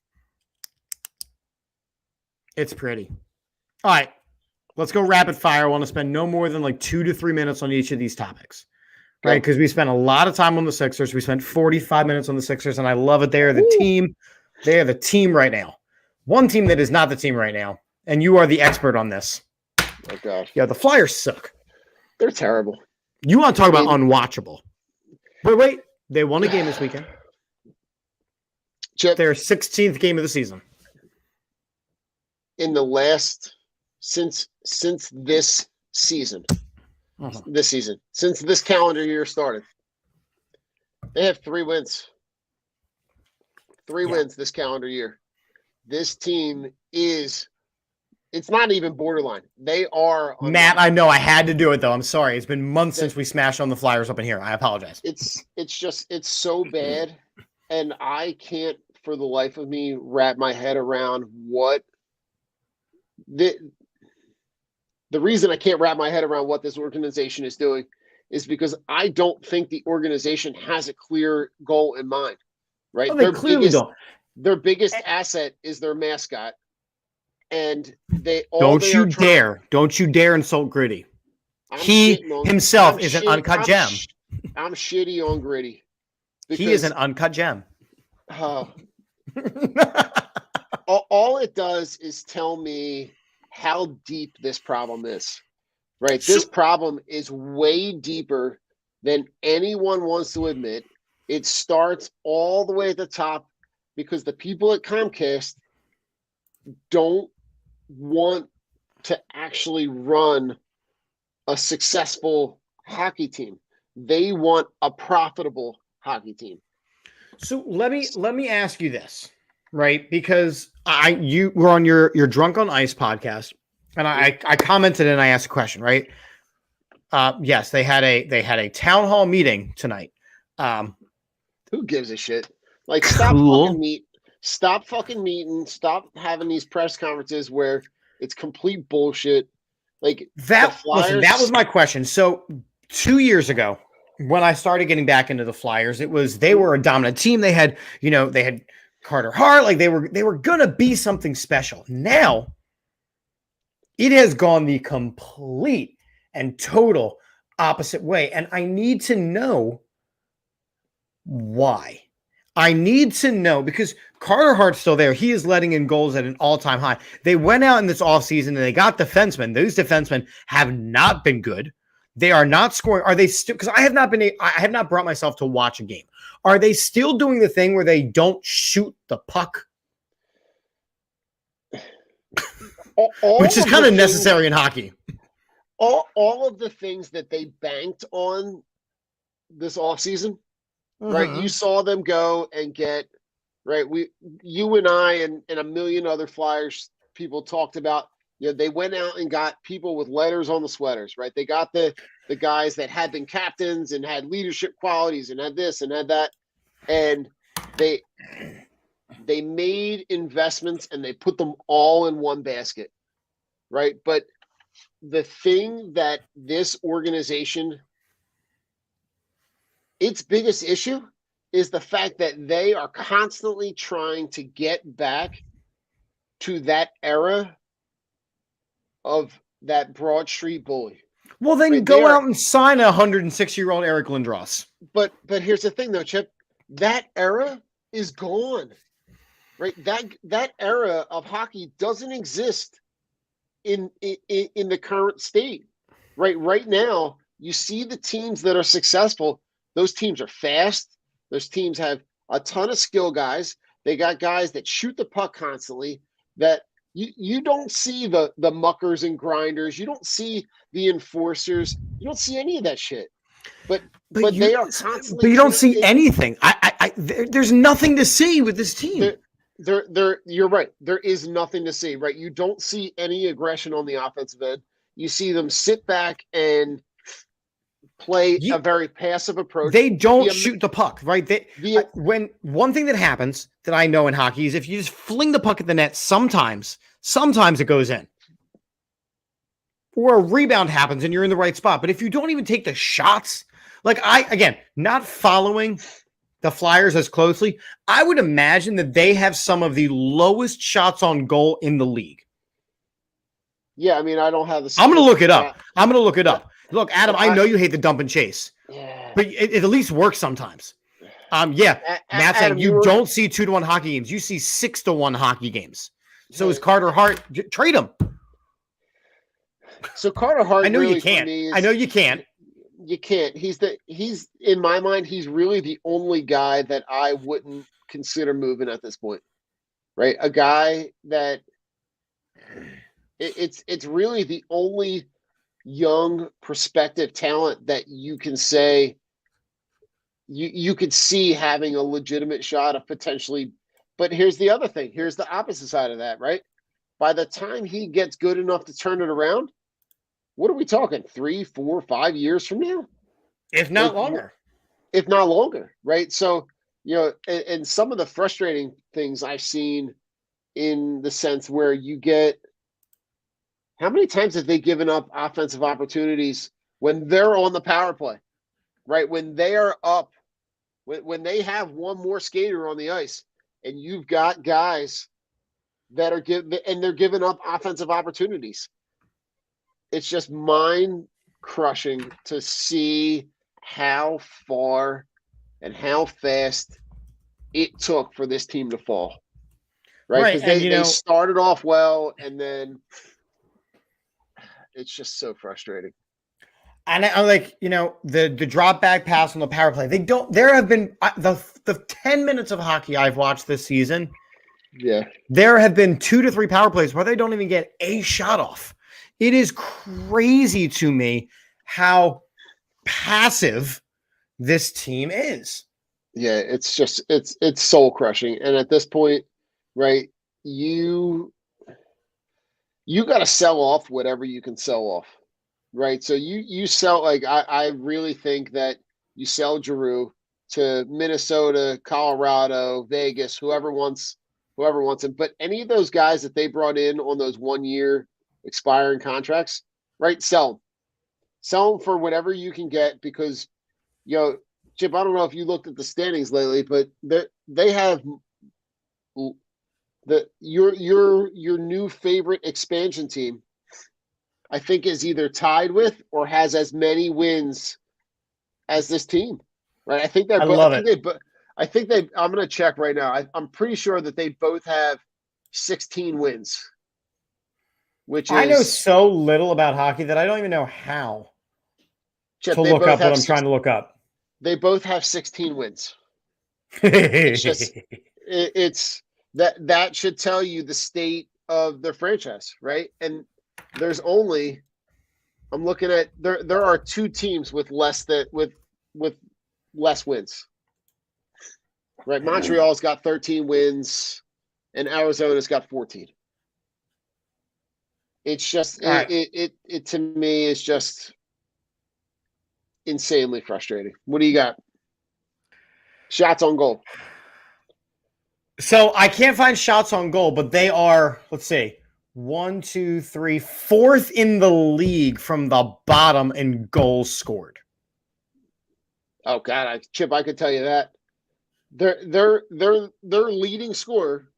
It's pretty. All right, let's go rapid fire. I want to spend no more than like 2 to 3 minutes on each of these topics, right? Because we spent a lot of time on the Sixers. We spent 45 minutes on the Sixers, and I love it. They are the team. They are the team right now. One team that is not the team right now, and you are the expert on this. Oh, God. Yeah, the Flyers suck. They're terrible. You want to talk about unwatchable. But wait, they won a game this weekend. Chip, their 16th game of the season. In the last, since this season, since this calendar year started, they have 3 wins. 3 wins this calendar year. This team it's not even borderline. They are. Matt, I know I had to do it though. I'm sorry. It's been months since we smashed on the Flyers up in here. I apologize. It's so bad, and I can't for the life of me wrap my head around what the reason I can't wrap my head around what this organization is doing is because I don't think the organization has a clear goal in mind. Right? Well, they clearly don't. Their biggest asset is their mascot. And don't you dare insult Gritty. He himself is an uncut gem. I'm shitty on Gritty. He is an uncut gem. All it does is tell me how deep this problem is. Right? This problem is way deeper than anyone wants to admit. It starts all the way at the top because the people at Comcast don't want to actually run a successful hockey team. They want a profitable hockey team. So let me ask you this, right? Because you were on your Drunk on Ice podcast, and I commented and I asked a question, right? Yes, they had a town hall meeting tonight. Who gives a shit? Like, stop fucking meeting. Stop having these press conferences where it's complete bullshit. Like that. Listen, that was my question. So 2 years ago, when I started getting back into the Flyers, they were a dominant team. They had Carter Hart. Like they were gonna be something special. Now it has gone the complete and total opposite way. And I need to know why. I need to know because Carter Hart's still there. He is letting in goals at an all-time high. They went out in this offseason and they got defensemen. Those defensemen have not been good. They are not scoring. Are they still? Because I have not brought myself to watch a game. Are they still doing the thing where they don't shoot the puck? Which is kind of necessary in hockey. All of the things that they banked on this offseason, right? You saw them go and get, right? You and I and a million other Flyers people talked about, they went out and got people with letters on the sweaters, right? They got the guys that had been captains and had leadership qualities and had this and had that. And they made investments and they put them all in one basket, right? But the thing that this organization, its biggest issue is the fact that they are constantly trying to get back to that era of that Broad Street bully. Well, then go out and sign a 106-year-old Eric Lindros. But here's the thing, though, Chip. That era is gone, right? That era of hockey doesn't exist in the current state, right? Right now, you see the teams that are successful. Those teams are fast. Those teams have a ton of skill guys. They got guys that shoot the puck constantly. That you don't see the muckers and grinders. You don't see the enforcers. You don't see any of that shit. But they are constantly. But you don't see anything. There's nothing to see with this team. You're right. There is nothing to see. Right. You don't see any aggression on the offensive end. You see them sit back and play a very passive approach. They don't shoot the puck, right? When one thing that happens that I know in hockey is if you just fling the puck at the net, sometimes it goes in. Or a rebound happens and you're in the right spot. But if you don't even take the shots, like not following the Flyers as closely, I would imagine that they have some of the lowest shots on goal in the league. Yeah, I mean, I don't have the. I'm going to look it up. Look, Adam, I know you hate the dump and chase, but it at least works sometimes. Matt's saying you don't see 2-1 hockey games. You see 6-1 hockey games. So is Carter Hart. Trade him. So Carter Hart. I know you can't. I know you can't. You can't. He's in my mind, he's really the only guy that I wouldn't consider moving at this point, right? A guy that it's really the only young prospective talent that you can say you could see having a legitimate shot of potentially. But here's the other thing. Here's the opposite side of that, right? By the time he gets good enough to turn it around, what are we talking? 3, 4, 5 years from now? If not longer. If not longer, right? So, and some of the frustrating things I've seen in the sense where you get, how many times have they given up offensive opportunities when they're on the power play, right? When they are up, when they have one more skater on the ice and you've got guys that are they're giving up offensive opportunities. It's just mind crushing to see how far and how fast it took for this team to fall. Right. Because they started off well and then it's just so frustrating. And I'm like, the drop back pass on the power play. There have been the 10 minutes of hockey I've watched this season. Yeah. There have been 2 to 3 power plays where they don't even get a shot off. It is crazy to me how passive this team is. Yeah, it's just it's soul crushing. And at this point, right, you got to sell off whatever you can sell off, right? So you sell, like I really think that you sell Giroux to Minnesota, Colorado, Vegas, whoever wants him. But any of those guys that they brought in on those 1-year expiring contracts, right? Sell them for whatever you can get because, Chip, I don't know if you looked at the standings lately, but they have your new favorite expansion team I think is either tied with or has as many wins as this team. Right? I think they're I both. love I think it. they. I'm going to check right now. I'm pretty sure that they both have 16 wins, which I know is so little about hockey that I don't even know how Chip. to They look both up what have I'm trying to look up. They both have 16 wins. It's just it's that should tell you the state of their franchise, right? And there's only I'm looking at there are 2 teams with less wins. Right? Montreal's got 13 wins and Arizona's got 14. It's just All right. it to me is just insanely frustrating. What do you got? Shots on goal. So I can't find shots on goal, but they are, let's see, 1, 2, 3, fourth in the league from the bottom in goals scored. Oh God, Chip, I could tell you that. Their leading scorer,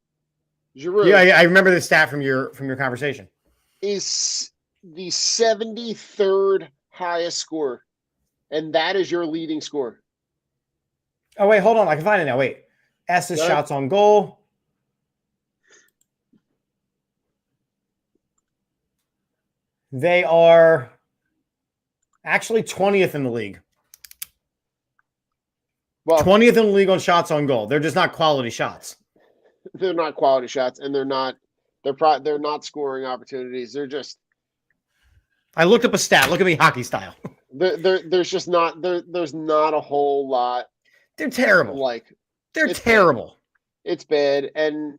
Giroux, Yeah, I remember the stat from your conversation. is the 73rd highest scorer, and that is your leading scorer. Oh, wait, hold on. I can find it now. Wait. S is Go ahead. shots on goal. They are actually 20th in the league. Well, 20th in the league on shots on goal. They're just not quality shots. they're not quality shots, and they're not scoring opportunities. They're just I looked up a stat. Look at me, hockey style. there's just not there's not a whole lot. They're terrible. Like They're it's terrible. It's bad, and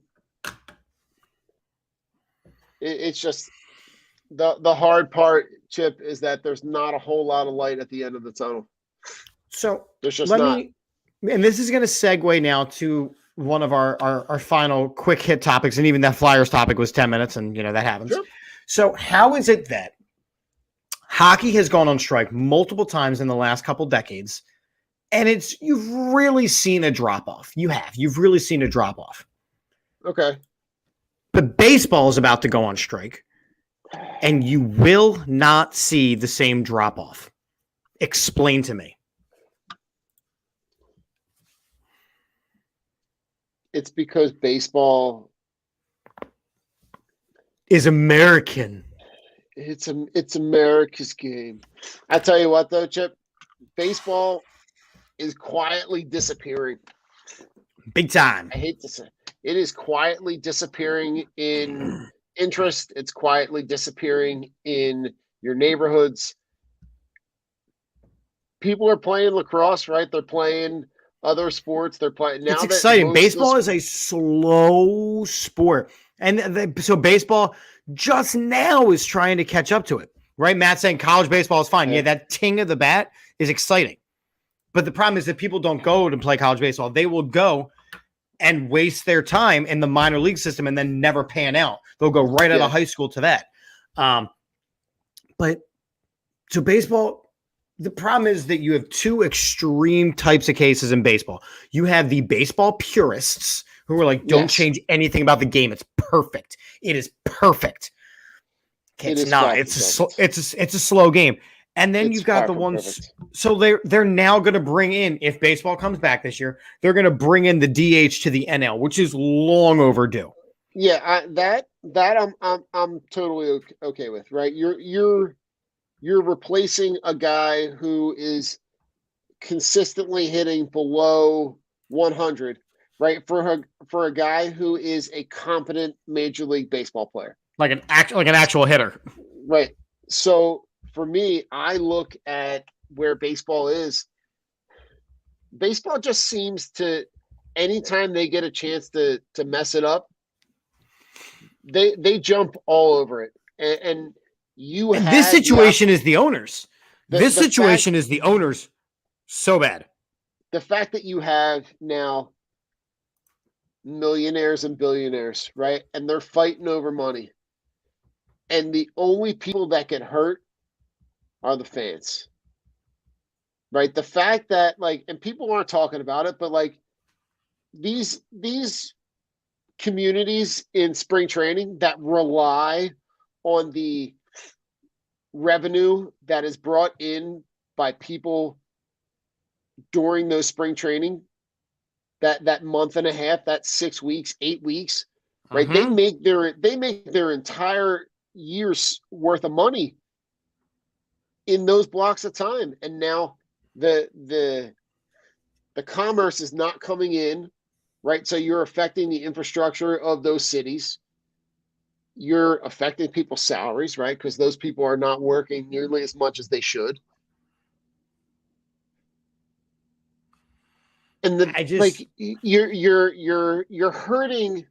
it's just the hard part, Chip, is that there's not a whole lot of light at the end of the tunnel. So There's just let not. me, and this is going to segue now to one of our final quick hit topics, and even that Flyers topic was 10 minutes, and that happens. Sure. So how is it that hockey has gone on strike multiple times in the last couple decades, and you've really seen a drop off? You've really seen a drop off. Okay. But baseball is about to go on strike, and you will not see the same drop off. Explain to me. It's because baseball Is American. it's America's game. I tell you what though, Chip, baseball is quietly disappearing. Big time. I hate to say it is quietly disappearing in interest. It's quietly disappearing in your neighborhoods. People are playing lacrosse, right? They're playing other sports. They're playing now. It's exciting. Baseball is a slow sport. And so baseball just now is trying to catch up to it, right? Matt's saying college baseball is fine. Yeah, that ting of the bat is exciting. But the problem is that people don't go to play college baseball. They will go and waste their time in the minor league system and then never pan out. They'll go right out of high school to that. But so baseball, the problem is that you have 2 extreme types of cases in baseball. You have the baseball purists who are like, don't change anything about the game. It's perfect. It is perfect. Okay, it's not. It's a slow game. And then you've got the ones. Perfect. So they're now going to bring in, if baseball comes back this year, they're going to bring in the DH to the NL, which is long overdue. Yeah, I'm totally okay with. Right, you're replacing a guy who is consistently hitting below 100, right? For a guy who is a competent Major League Baseball player, like an actual hitter, right? So for me, I look at where baseball is. Baseball just seems to, anytime they get a chance to mess it up, they jump all over it. And this situation is the owners. This situation is the owners so bad. The fact that you have now millionaires and billionaires, right? And they're fighting over money. And the only people that get hurt are the fans. Right? The fact that and people aren't talking about it, but these communities in spring training that rely on the revenue that is brought in by people during those spring training, that month and a half, that 6 weeks, 8 weeks, right? Mhm. They make their entire year's worth of money in those blocks of time. And now the commerce is not coming in, right? So you're affecting the infrastructure of those cities. You're affecting people's salaries, right? Because those people are not working nearly as much as they should. And you're hurting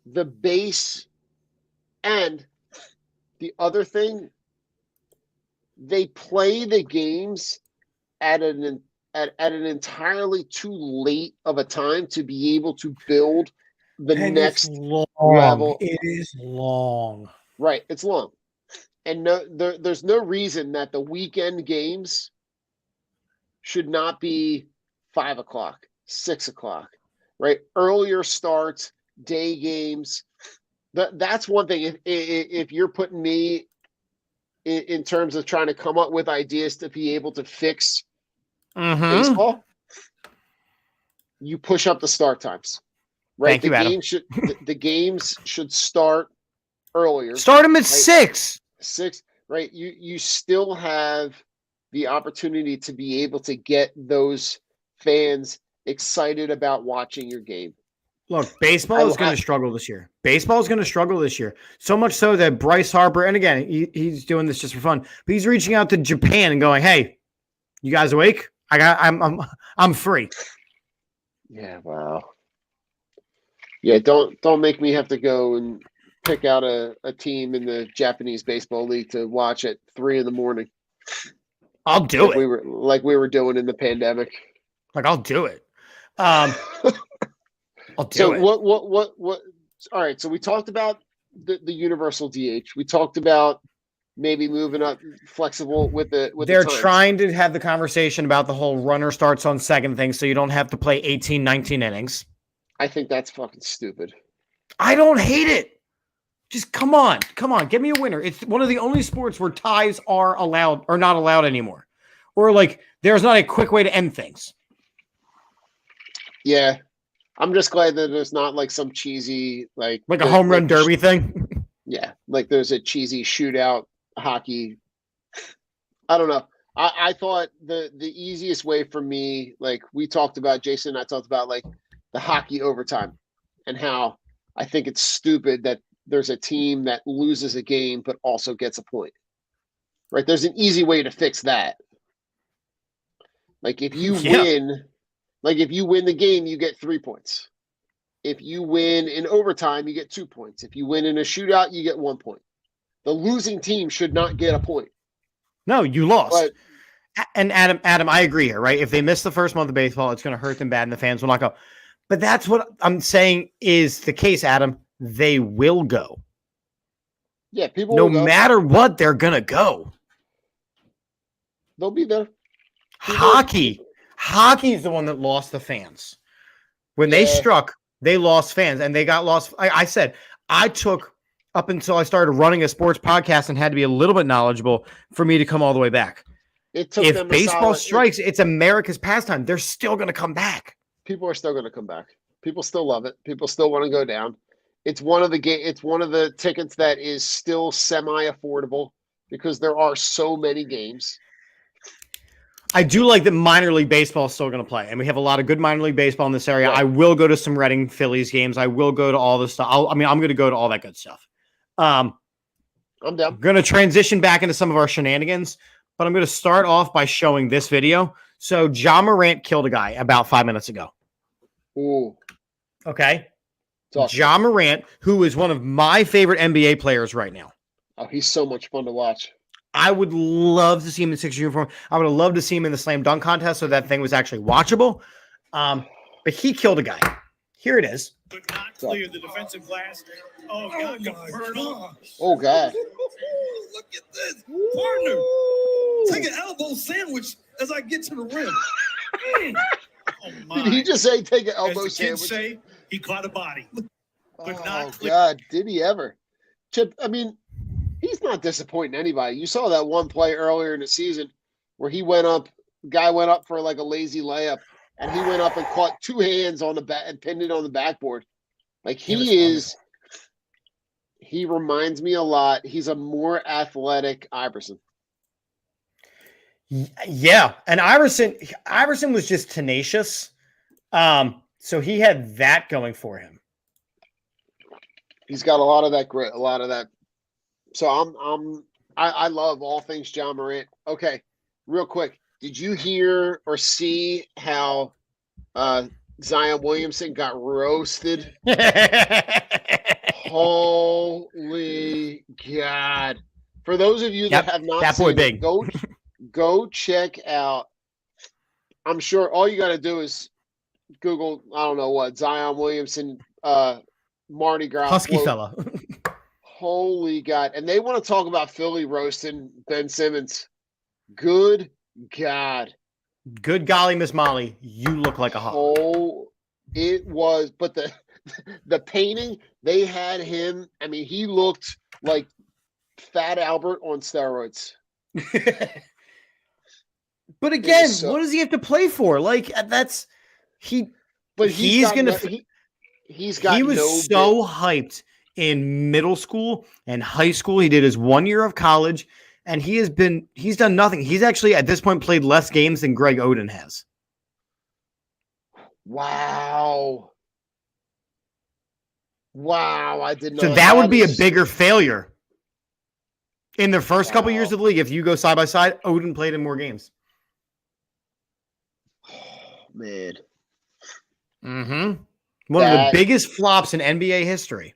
the base. And the other thing, they play the games at an entirely too late of a time to be able to build the next level. It is long. Right, it's long. And there's no reason that the weekend games should not be 5 o'clock, 6 o'clock, right? Earlier starts, day games. That's one thing. If you're putting me in terms of trying to come up with ideas to be able to fix baseball, you push up the start times, right? Thank you, Adam. The games should start earlier. Start them at right? 6. 6, right? You still have the opportunity to be able to get those fans excited about watching your game. Look, baseball is going to struggle this year. Baseball is going to struggle this year. So much so that Bryce Harper, and again, he's doing this just for fun, but he's reaching out to Japan and going, "Hey, you guys awake? I'm free." Yeah, wow. Yeah, don't make me have to go and pick out a team in the Japanese baseball league to watch at 3 a.m. I'll do it. We were doing in the pandemic. I'll do it. I'll do So it. what? All right. So we talked about the universal DH. We talked about maybe moving up flexible with the. They're the times. trying to have the conversation about the whole runner starts on second thing, so you don't have to play 18, 19 innings. I think that's fucking stupid. I don't hate it. Just come on, give me a winner. It's one of the only sports where ties are allowed or not allowed anymore, or like there's not a quick way to end things. Yeah. I'm just glad that there's not like some cheesy like a home run derby thing. Yeah, like there's a cheesy shootout hockey. I don't know. I thought the easiest way for me, like we talked about, Jason and I talked about like the hockey overtime and how I think it's stupid that there's a team that loses a game but also gets a point. Right? There's an easy way to fix that. Like if you win. Like if you win the game, you get 3 points. If you win in overtime, you get 2 points. If you win in a shootout, you get 1 point. The losing team should not get a point. No, you lost. And Adam, I agree here, right? If they miss the first month of baseball, it's going to hurt them bad and the fans will not go. But that's what I'm saying is the case, Adam. They will go. Yeah, people no will go. matter what, they're going to go. They'll be there. Hockey is the one that lost the fans. When they struck, they lost fans, and they got lost. I said, I took up until I started running a sports podcast and had to be a little bit knowledgeable for me to come all the way back. It took if baseball strikes, it's America's pastime. They're still going to come back. People are still going to come back. People still love it. People still want to go down. It's one of the tickets that is still semi-affordable because there are so many games. I do like that minor league baseball is still going to play, and we have a lot of good minor league baseball in this area. Right. I will go to some Reading Phillies games. I will go to all this stuff. I'm going to go to all that good stuff. I'm down. I'm going to transition back into some of our shenanigans, but I'm going to start off by showing this video. So Ja Morant killed a guy about 5 minutes ago. Ooh. Okay. Ja Morant, who is one of my favorite NBA players right now. Oh, he's so much fun to watch. I would love to see him in Sixers uniform. I would have loved to see him in the slam dunk contest so that thing was actually watchable. But he killed a guy. Here it is. But not clear the defensive glass. Oh, God, got burned on. Oh, God. Look at this. Partner, take an elbow sandwich as I get to the rim. Oh, my. Did he just say take an elbow as the sandwich? kids say, he caught a body. But not clear. God, did he ever? Chip, I mean, He's not disappointing anybody. You saw that one play earlier in the season where guy went up for like a lazy layup, and he went up and caught two hands on the back and pinned it on the backboard. Like he reminds me a lot. He's a more athletic Iverson. Yeah, and Iverson was just tenacious. So he had that going for him. He's got a lot of that grit, a lot of that. So I love all things John Morant. Okay, real quick, did you hear or see how Zion Williamson got roasted? Holy God! For those of you that have not that boy seen big. it, go check out. I'm sure all you got to do is Google. I don't know what Zion Williamson, Mardi Gras Husky quote. fella. Holy God! And they want to talk about Philly roasting Ben Simmons. Good God! Good golly, Miss Molly, you look like a hawk. Oh, it was. But the painting, they had him. I mean, he looked like Fat Albert on steroids. But again, so- what does he have to play for? Like that's he. But He was no so hyped in middle school and high school. He did his 1 year of college, and he's done nothing. He's actually at this point played less games than Greg Oden has. Wow. I did not. So that would be a bigger failure in the first couple years of the league. If you go side by side, Oden played in more games. Oh, man. Mm-hmm. One of the biggest flops in NBA history.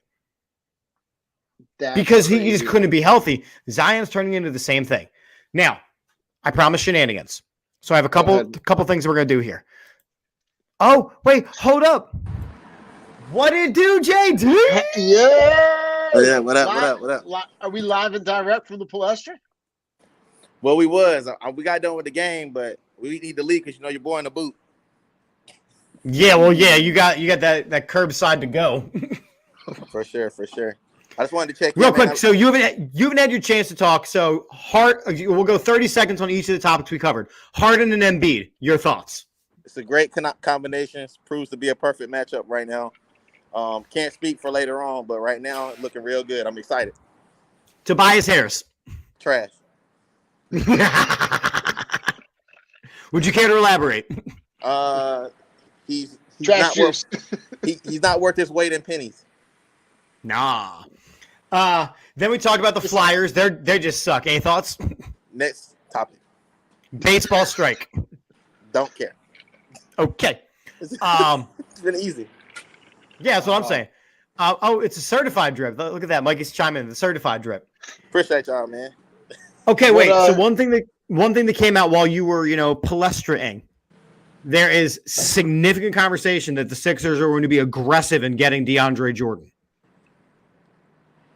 Because he just couldn't be healthy. Zion's turning into the same thing. Now, I promise shenanigans. So I have a couple things we're going to do here. Oh, wait, hold up. What did it do, JD? Yeah. Oh, yeah, what up? Are we live and direct from the Palestra? Well, we was. We got done with the game, but we need to leave because your boy in the boot. Yeah, well, yeah, you got that curbside to go. For sure. I just wanted to check real quick. So you haven't had your chance to talk. So we'll go 30 seconds on each of the topics we covered. Harden and Embiid, your thoughts? It's a great combination. It proves to be a perfect matchup right now. Can't speak for later on, but right now it's looking real good. I'm excited. Tobias Harris. Trash. Would you care to elaborate? He's Trash not worth, he's not worth his weight in pennies. Nah. Then we talked about the Flyers. They just suck. Any thoughts? Next topic. Baseball strike. Don't care. Okay. It's been easy. Yeah, that's what I'm saying. It's a certified drip. Look at that. Mikey's chiming in. The certified drip. Appreciate y'all, man. Okay, wait. So one thing that came out while you were, Palestra-ing, there is significant conversation that the Sixers are going to be aggressive in getting DeAndre Jordan.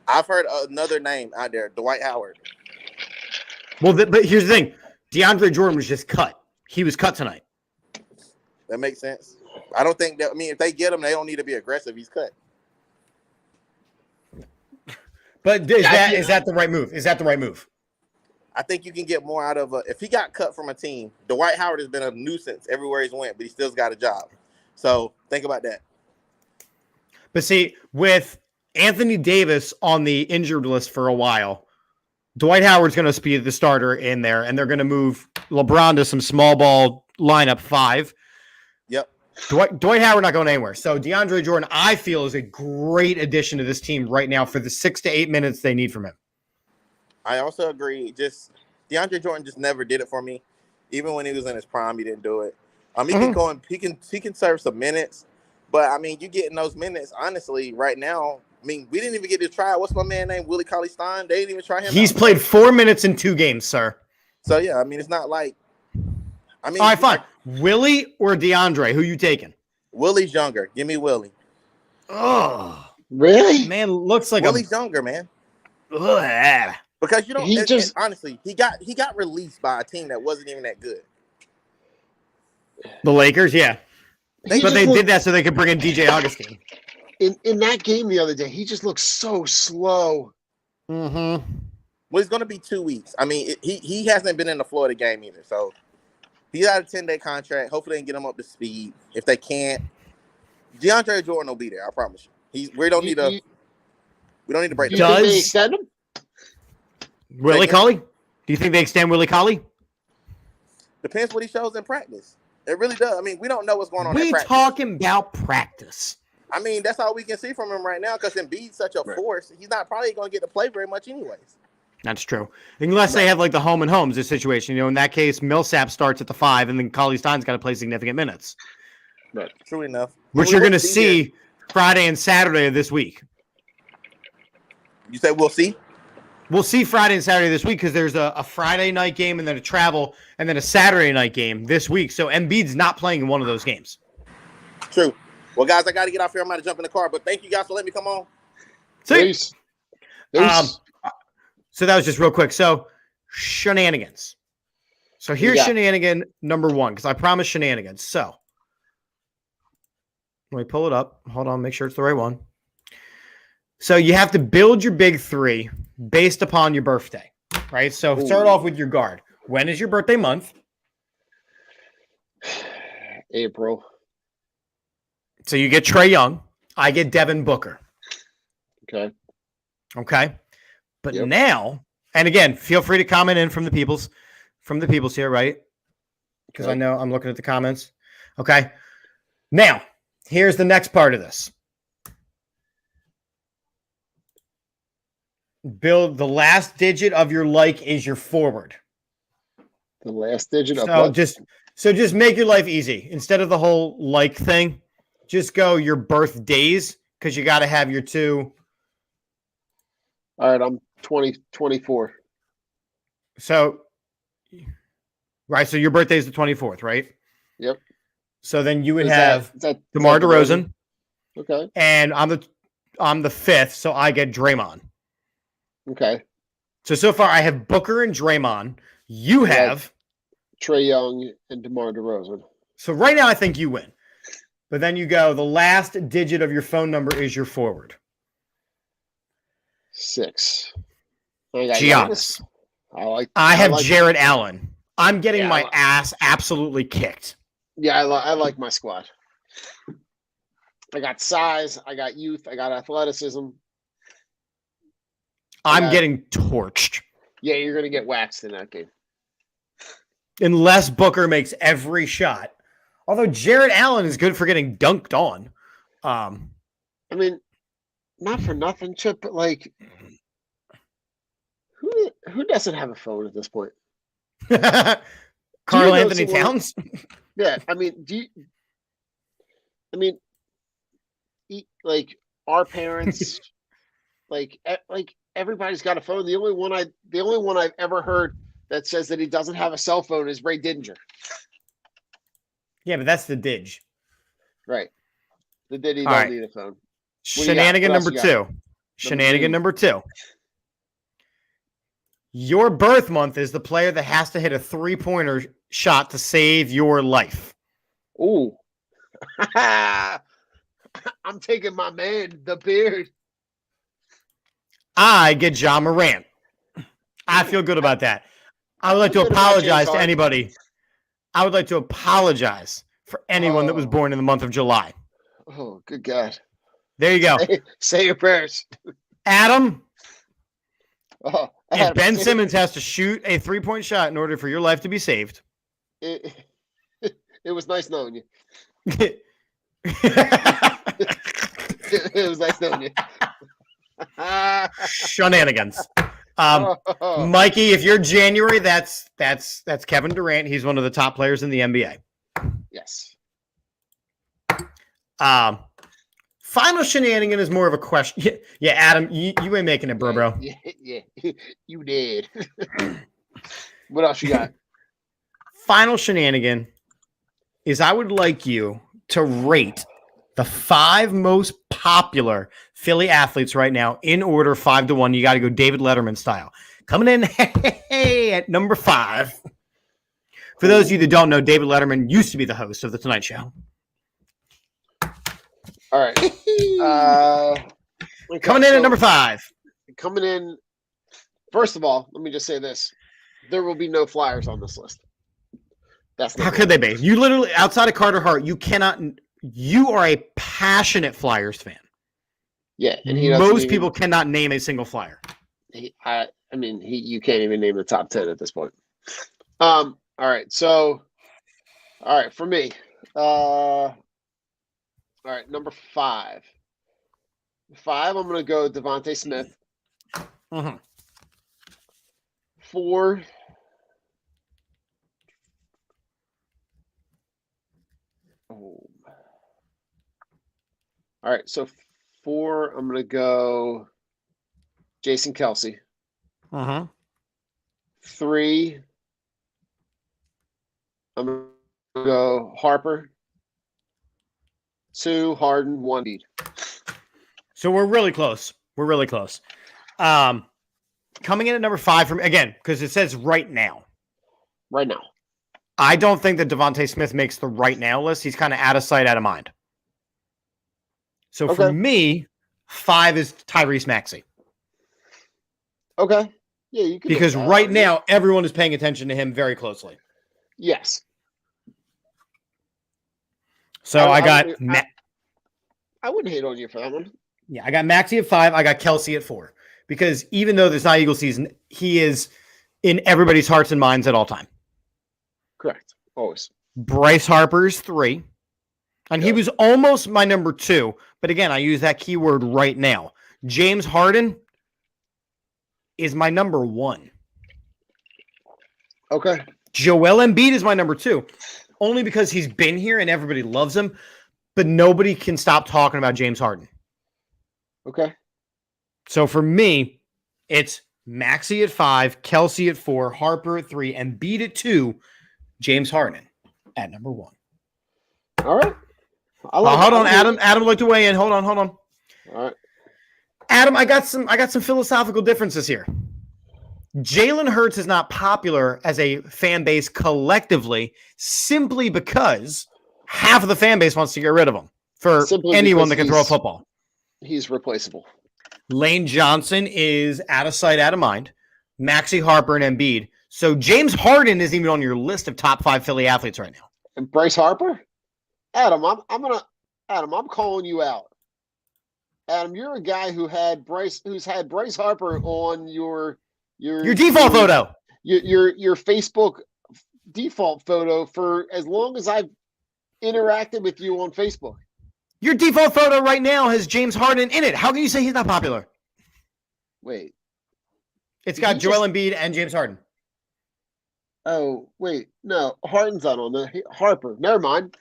I've heard another name out there, Dwight Howard. Well, but here's the thing. DeAndre Jordan was just cut. He was cut tonight. That makes sense. I don't think that. I mean, if they get him, they don't need to be aggressive. He's cut. But is that the right move? Is that the right move? I think you can get more out of if he got cut from a team. Dwight Howard has been a nuisance everywhere he's went, but he still's got a job. So think about that. But see, with Anthony Davis on the injured list for a while, Dwight Howard's going to be the starter in there, and they're going to move LeBron to some small ball lineup 5. Yep. Dwight Howard not going anywhere. So DeAndre Jordan, I feel, is a great addition to this team right now for the 6 to 8 minutes they need from him. I also agree. Just DeAndre Jordan just never did it for me. Even when he was in his prime, he didn't do it. He can go and he can serve some minutes, but I mean, you getting those minutes honestly right now. I mean, we didn't even get to try. What's my man name? Willie Cauley-Stein. They didn't even try him. He's played 4 minutes in 2 games, sir. So yeah, I mean, it's not like. I mean, all right, fine. Willie or DeAndre? Who you taking? Willie's younger. Give me Willie. Oh, really? Man, looks like Willie's younger, man. Ugh. Because you don't. Honestly, he got released by a team that wasn't even that good. The Lakers, yeah. But they did that so they could bring in DJ Augustine. In that game the other day, he just looked so slow. Mm-hmm. Well, it's going to be 2 weeks. I mean, he hasn't been in the Florida game either, so he's out a 10-day contract. Hopefully, they can get him up to speed. If they can't, DeAndre Jordan will be there. I promise you. We don't need to break. Do you think they extend him? Willie Cauley? Do you think they extend Willie Cauley? Depends what he shows in practice. It really does. I mean, we don't know what's going on. We talking about practice. I mean, that's all we can see from him right now because Embiid's such a force. He's not probably going to get to play very much anyways. That's true. Unless they have like the home and homes this situation. In that case, Millsap starts at the 5 and then Cauley Stein's got to play significant minutes. Right. True enough. Which you're going to see Friday and Saturday of this week. You said we'll see? We'll see Friday and Saturday this week because there's a Friday night game and then a travel and then a Saturday night game this week. So Embiid's not playing in one of those games. True. Well, guys, I got to get off here. I'm going to jump in the car. But thank you guys for letting me come on. Peace. So that was just real quick. So shenanigans. So here's shenanigan number 1 because I promised shenanigans. So let me pull it up. Hold on. Make sure it's the right one. So you have to build your big 3 based upon your birthday, right? So start off with your guard. When is your birthday month? April. So you get Trae Young. I get Devin Booker. Okay. But now, and again, feel free to comment in from the peoples here, right? Because I know I'm looking at the comments. Okay. Now, here's the next part of this. Build the last digit of your is your forward. The last digit of what? Just make your life easy. Instead of the whole thing, just go your birthdays because you got to have your 2. All right, I'm 24. So, right, so your birthday is the 24th, right? Yep. So then you would have DeMar DeRozan. Okay. And I'm the 5th, so I get Draymond. Okay. So far I have Booker and Draymond. You have Trae Young and DeMar DeRozan. So right now I think you win. But then you go, the last digit of your phone number is your forward. 6. Giannis. I have Jared Allen. I'm getting my ass absolutely kicked. Yeah, I like my squad. I got size. I got youth. I got athleticism. I'm getting torched. Yeah, you're going to get waxed in that game. Unless Booker makes every shot. Although Jared Allen is good for getting dunked on. I mean, not for nothing, Chip, but who doesn't have a phone at this point? Karl Anthony Towns? Yeah, I mean, our parents, everybody's got a phone. The only one I've ever heard that says that he doesn't have a cell phone is Ray Dinger. Yeah, but that's the Dig. Right. The Diddy don't need a phone. Shenanigan number 2. Shenanigan number 2. Your birth month is the player that has to hit a 3-pointer shot to save your life. Ooh. I'm taking my man, the beard. I get Ja Morant. I feel good about that. I would like to apologize to anybody. I would like to apologize for anyone that was born in the month of July. Oh, good God. There you go. Say your prayers. Adam, Adam, if Ben Simmons has to shoot a 3-point shot in order for your life to be saved. It was nice knowing you. It was nice knowing you. Shenanigans. Mikey, if you're January, that's Kevin Durant. He's one of the top players in the NBA. Yes. Final shenanigan is more of a question. Yeah, Adam, you ain't making it, bro. Yeah, you did. What else you got? Final shenanigan is I would like you to rate the 5 most popular Philly athletes right now in order 5 to 1. You got to go David Letterman style. Coming in at number 5. For those of you that don't know, David Letterman used to be the host of The Tonight Show. All right. Coming in at number 5. Coming in First of all, let me just say this: there will be no Flyers on this list. That's How could they be? You literally, outside of Carter Hart, you cannot. You are a passionate Flyers fan. Yeah, and most people cannot name a single Flyer. You can't even name the top 10 at this point. All right, so, all right, for me, all right, number 5. 5, I'm going to go Devontae Smith. Mm-hmm. 4. Oh. All right, so 4, I'm going to go Jason Kelsey. Uh-huh. 3, I'm going to go Harper. 2, Harden. 1, Embiid. So we're really close. We're really close. Coming in at number 5 from again, because it says right now. Right now. I don't think that Devontae Smith makes the right now list. He's kind of out of sight, out of mind. So for me, 5 is Tyrese Maxey. Okay. Yeah, you can. Because right now, everyone is paying attention to him very closely. Yes. So I wouldn't hate on you for that one. Yeah, I got Maxey at 5. I got Kelsey at 4. Because even though there's not Eagle season, he is in everybody's hearts and minds at all time. Correct. Always. Bryce Harper's 3. And he was almost my number 2. But again, I use that keyword right now. James Harden is my number 1. Okay. Joel Embiid is my number 2. Only because he's been here and everybody loves him. But nobody can stop talking about James Harden. Okay. So for me, it's Maxey at 5, Kelsey at 4, Harper at 3, Embiid at 2, James Harden at number 1. All right. Hold on, Adam. Adam looked to weigh in. Hold on. All right. Adam, I got some philosophical differences here. Jalen Hurts is not popular as a fan base collectively simply because half of the fan base wants to get rid of him for anyone that can throw a football. He's replaceable. Lane Johnson is out of sight, out of mind. Maxey, Harper, and Embiid. So James Harden isn't even on your list of top 5 Philly athletes right now. And Bryce Harper? Adam, I'm calling you out. Adam, you're a guy who's had Bryce Harper on your default photo. Your Facebook default photo for as long as I've interacted with you on Facebook. Your default photo right now has James Harden in it. How can you say he's not popular? Wait. It's got Joel Embiid and James Harden. Oh, wait. No, Harden's not on there. Harper. Never mind.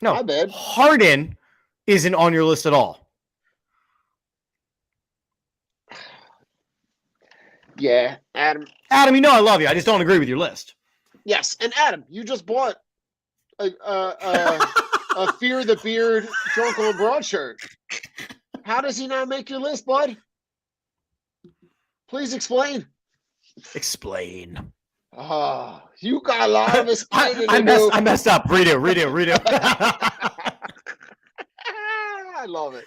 No, my bad. Harden isn't on your list at all. Yeah, Adam. Adam, you know I love you. I just don't agree with your list. Yes, and Adam, you just bought a Fear the Beard Drunk on Broad shirt. How does he not make your list, bud? Please explain. Explain. Oh, you got a lot of explaining I to messed up. Redo. I love it.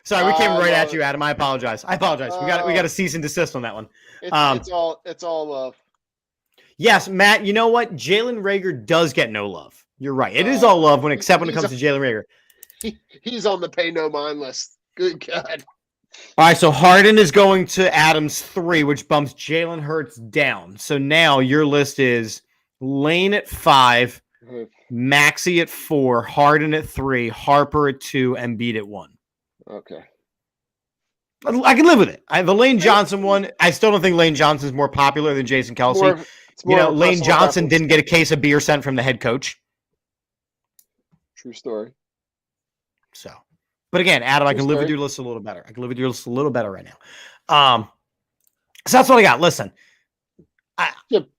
Sorry, we came right at you, Adam. I apologize. We got a cease and desist on that one. It's all love. Yes, Matt. You know what? Jalen Reagor does get no love. You're right. It is all love except when it comes to Jalen Reagor. He's on the pay no mind list. Good God. All right, so Harden is going to Adams 3, which bumps Jalen Hurts down. So now your list is Lane at 5, Maxey at 4, Harden at 3, Harper at 2, Embiid at 1. Okay. I can live with it. The Lane Johnson one, I still don't think Lane Johnson's more popular than Jason Kelsey. Lane Johnson didn't get a case of beer sent from the head coach. True story. So, but again, Adam, I can live with your list a little better. I can live with your list a little better right now. So that's what I got. Listen, I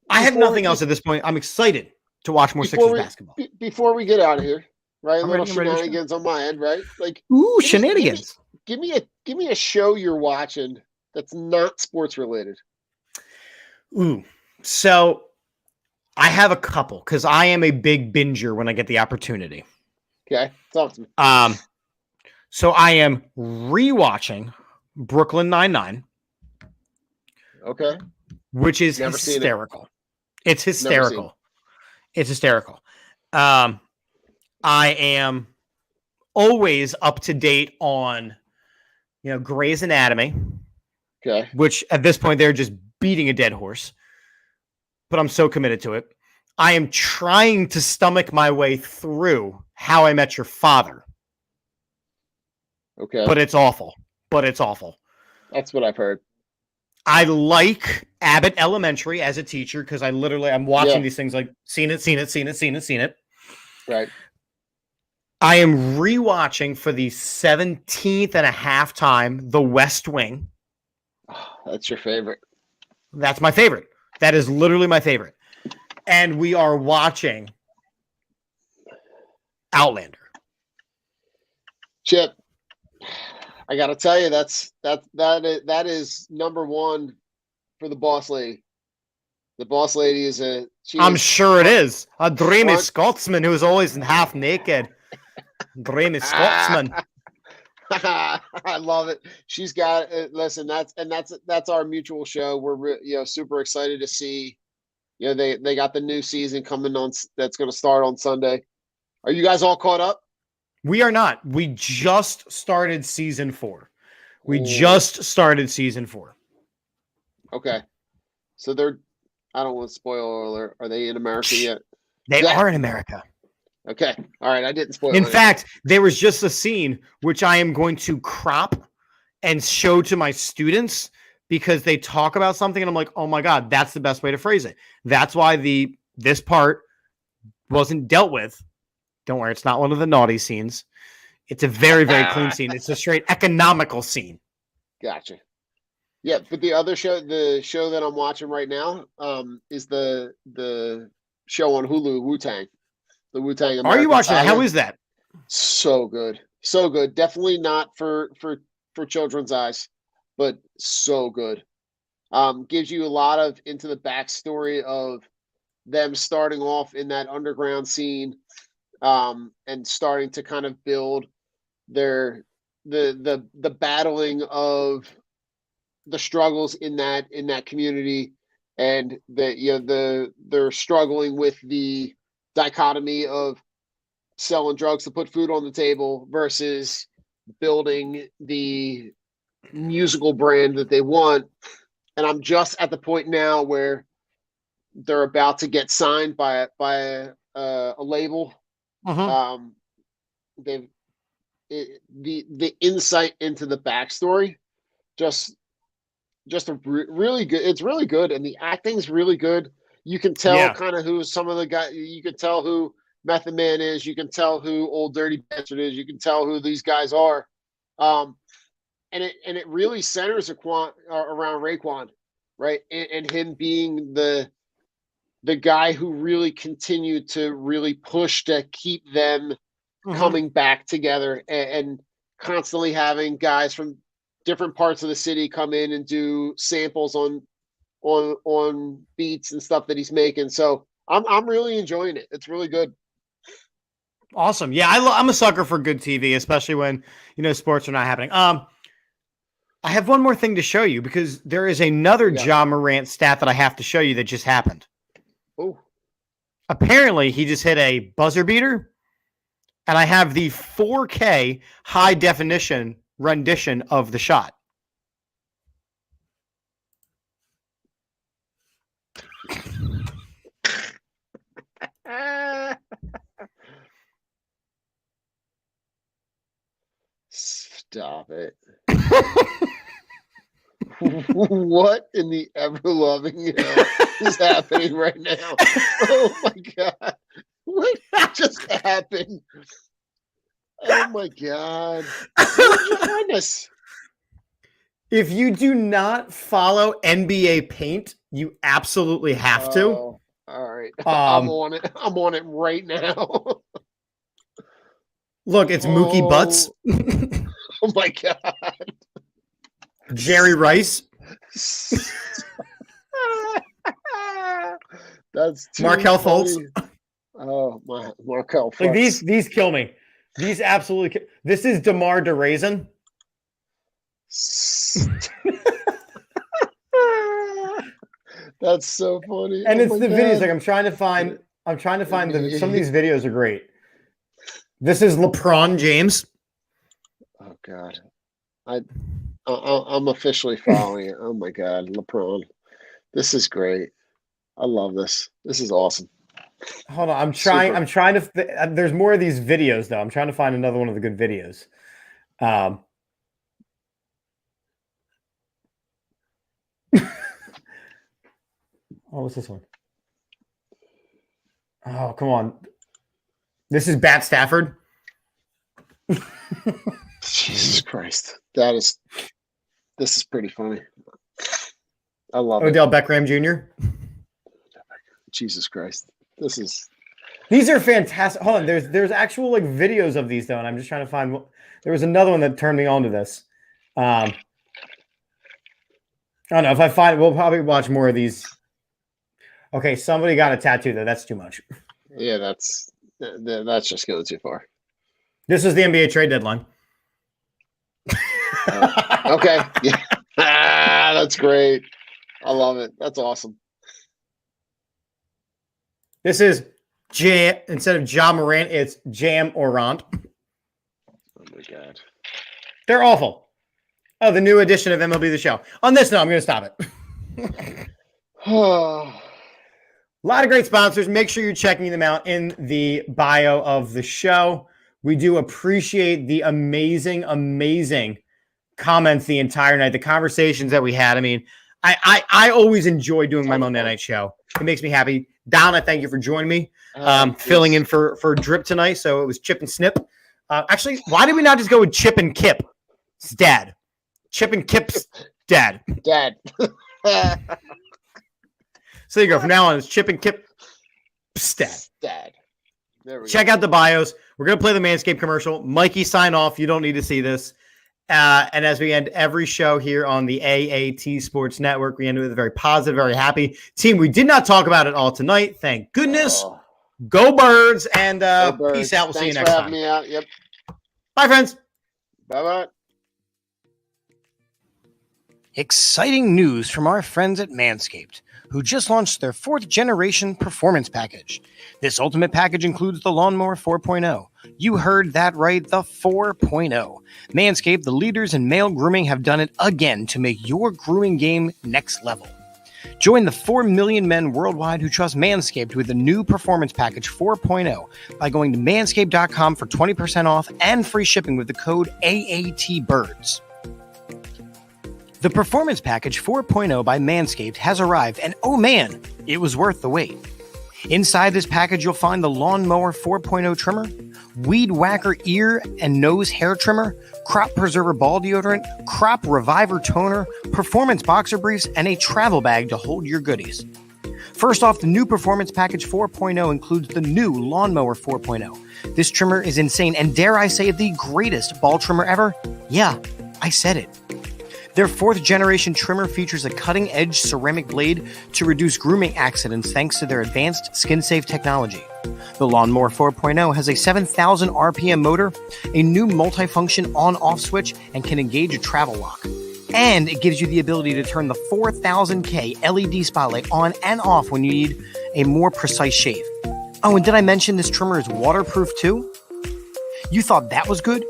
have nothing else at this point. I'm excited to watch more Sixers basketball. Before we get out of here, right? A little shenanigans on my end, right? Like, ooh, shenanigans. Give me a show you're watching that's not sports related. Ooh, so I have a couple because I am a big binger when I get the opportunity. Okay, talk to me. So I am rewatching Brooklyn Nine-Nine. Okay. which is Never seen it. hysterical. It's Never seen it. hysterical. It's hysterical. I am always up to date on, Grey's Anatomy, Okay. which at this point they're just beating a dead horse, but I'm so committed to it. I am trying to stomach my way through How I Met Your Father, Okay. but it's awful. That's what I've heard. I like Abbott Elementary as a teacher because I'm watching these things like seen it. Right. I am rewatching for the 17th and a half time The West Wing. That's your favorite. That's my favorite. That is literally my favorite. And we are watching Outlander. Chip, I got to tell you, that is number one for the boss lady. The boss lady is I'm sure it is. A dreamy front- Scotsman who is always half naked. Dreamy Scotsman. I love it. She's got it. Listen, that's our mutual show. We're super excited to see. They got the new season coming on. That's going to start on Sunday. Are you guys all caught up? We are not. We just started season 4. Okay. So I don't want to spoil alert. Are they in America yet? They are in America. Okay. All right. I didn't spoil In anything. fact, there was just a scene which I am going to crop and show to my students because they talk about something and I'm like, oh my God, that's the best way to phrase it. That's why this part wasn't dealt with. Don't worry, it's not one of the naughty scenes. It's a very, very clean scene. It's a straight economical scene. Gotcha. Yeah, but the other show, the show that I'm watching right now, is the show on Hulu, Wu-Tang. The Wu-Tang. Are you watching Tiger. that? How is that? So good. So good. Definitely not for children's eyes, but so good. Gives you a lot of into the backstory of them starting off in that underground scene, and starting to kind of build the battling of the struggles in that community, and they're struggling with the dichotomy of selling drugs to put food on the table versus building the musical brand that they want. And I'm just at the point now where they're about to get signed by a label. Uh-huh. The insight into the backstory, just a really good. It's really good, and the acting's really good. You can tell kind of who some of the guys. You can tell who Method Man is. You can tell who Old Dirty Bastard is. You can tell who these guys are. And it really centers around Raekwon, right? And him being the guy who really continued to really push to keep them coming back together, and constantly having guys from different parts of the city come in and do samples on beats and stuff that he's making. So I'm really enjoying it. It's really good. Awesome. Yeah, I'm a sucker for good TV, especially when sports are not happening. I have one more thing to show you because there is another Ja Morant stat that I have to show you that just happened. Oh. Apparently, he just hit a buzzer beater, and I have the 4K high definition rendition of the shot. Stop it. What in the ever-loving hell is happening right now? Oh my God. What just happened? Oh my God. Where did you find this? If you do not follow NBA Paint, you absolutely have to. Oh, all right. I'm on it. I'm on it right now. Look, it's Mookie Butts. Oh my God. Jerry Rice. That's too Markelle funny. Fultz. Oh my, Markelle Fultz. Like these kill me. These absolutely. This is DeMar DeRozan. That's so funny. And Oh it's my the God. videos. Like I'm trying to find some of these videos are great. This is LeBron James. Oh God, I'm officially following it. Oh my God, LeBron, this is great. I love this. This is awesome. Hold on, Super. I'm trying to. There's more of these videos though. I'm trying to find another one of the good videos. Oh, what's this one? Oh, come on. This is Bat Stafford. Jesus Christ, this is pretty funny. I love it. Odell Beckham Jr. Jesus Christ, These are fantastic. Hold on, there's actual like videos of these though, and I'm just trying to find. There was another one that turned me on to this. I don't know if I find. We'll probably watch more of these. Okay, somebody got a tattoo though. That's too much. Yeah, that's just going too far. This is the NBA trade deadline. Okay, yeah, that's great. I love it. That's awesome. This is instead of Ja Morant, it's Jam Orant. Oh my God, they're awful. Oh, the new edition of MLB The Show. On this note, I'm going to stop it. A lot of great sponsors. Make sure you're checking them out in the bio of the show. We do appreciate the amazing, amazing comments the entire night. The conversations that we had. I mean, I always enjoy doing my Monday night show. It makes me happy. Don, I thank you for joining me. Filling in for Drip tonight. So it was Chip and Snip. Actually, why did we not just go with Chip and Kip? It's Dad. Chip and Kip's dad. Dad. So there you go. From now on, it's Chip and Kip's dad. There we go. Check out the bios. We're going to play the Manscaped commercial. Mikey, sign off. You don't need to see this. And as we end every show here on the AAT Sports Network, we end with a very positive, very happy team. We did not talk about it all tonight. Thank goodness. Go Birds. And Go Birds. Peace out. We'll see you Thanks next for time. having me out. Yep. Bye, friends. Bye-bye. Exciting news from our friends at Manscaped, who just launched their 4th generation performance package. This ultimate package includes the Lawnmower 4.0. You heard that right, the 4.0. Manscaped, the leaders in male grooming, have done it again to make your grooming game next level. Join the 4 million men worldwide who trust Manscaped with the new Performance Package 4.0 by going to manscaped.com for 20% off and free shipping with the code AATBirds. The Performance Package 4.0 by Manscaped has arrived, and oh man, it was worth the wait. Inside this package, you'll find the Lawnmower 4.0 trimmer, Weed Whacker ear and nose hair trimmer, Crop Preserver ball deodorant, Crop Reviver toner, performance boxer briefs, and a travel bag to hold your goodies. First off, the new Performance Package 4.0 includes the new Lawnmower 4.0. This trimmer is insane, and dare I say it, the greatest ball trimmer ever? Yeah, I said it. Their 4th generation trimmer features a cutting-edge ceramic blade to reduce grooming accidents thanks to their advanced skin-safe technology. The Lawnmower 4.0 has a 7,000 RPM motor, a new multifunction on-off switch, and can engage a travel lock. And it gives you the ability to turn the 4000K LED spotlight on and off when you need a more precise shave. Oh, and did I mention this trimmer is waterproof too? You thought that was good?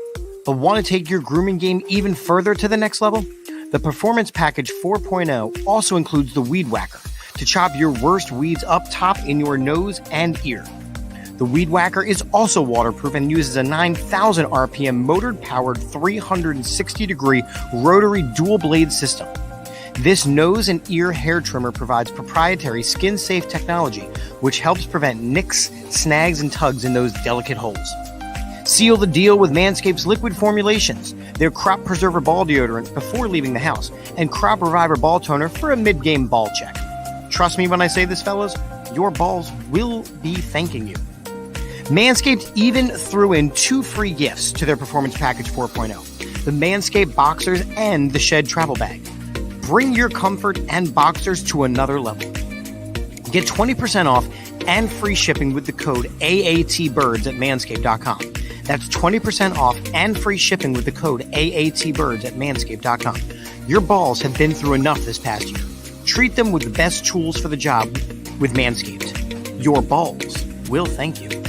But want to take your grooming game even further to the next level? The Performance Package 4.0 also includes the Weed Whacker to chop your worst weeds up top in your nose and ear. The Weed Whacker is also waterproof and uses a 9,000 RPM motor-powered 360-degree rotary dual-blade system. This nose and ear hair trimmer provides proprietary skin-safe technology, which helps prevent nicks, snags, and tugs in those delicate holes. Seal the deal with Manscaped's liquid formulations, their Crop Preserver ball deodorant before leaving the house, and Crop Reviver ball toner for a mid-game ball check. Trust me when I say this, fellas, your balls will be thanking you. Manscaped even threw in 2 free gifts to their Performance Package 4.0, the Manscaped Boxers and the Shed Travel Bag. Bring your comfort and boxers to another level. Get 20% off and free shipping with the code AATBirds at manscaped.com. That's 20% off and free shipping with the code AATBirds at manscaped.com. Your balls have been through enough this past year. Treat them with the best tools for the job with Manscaped. Your balls will thank you.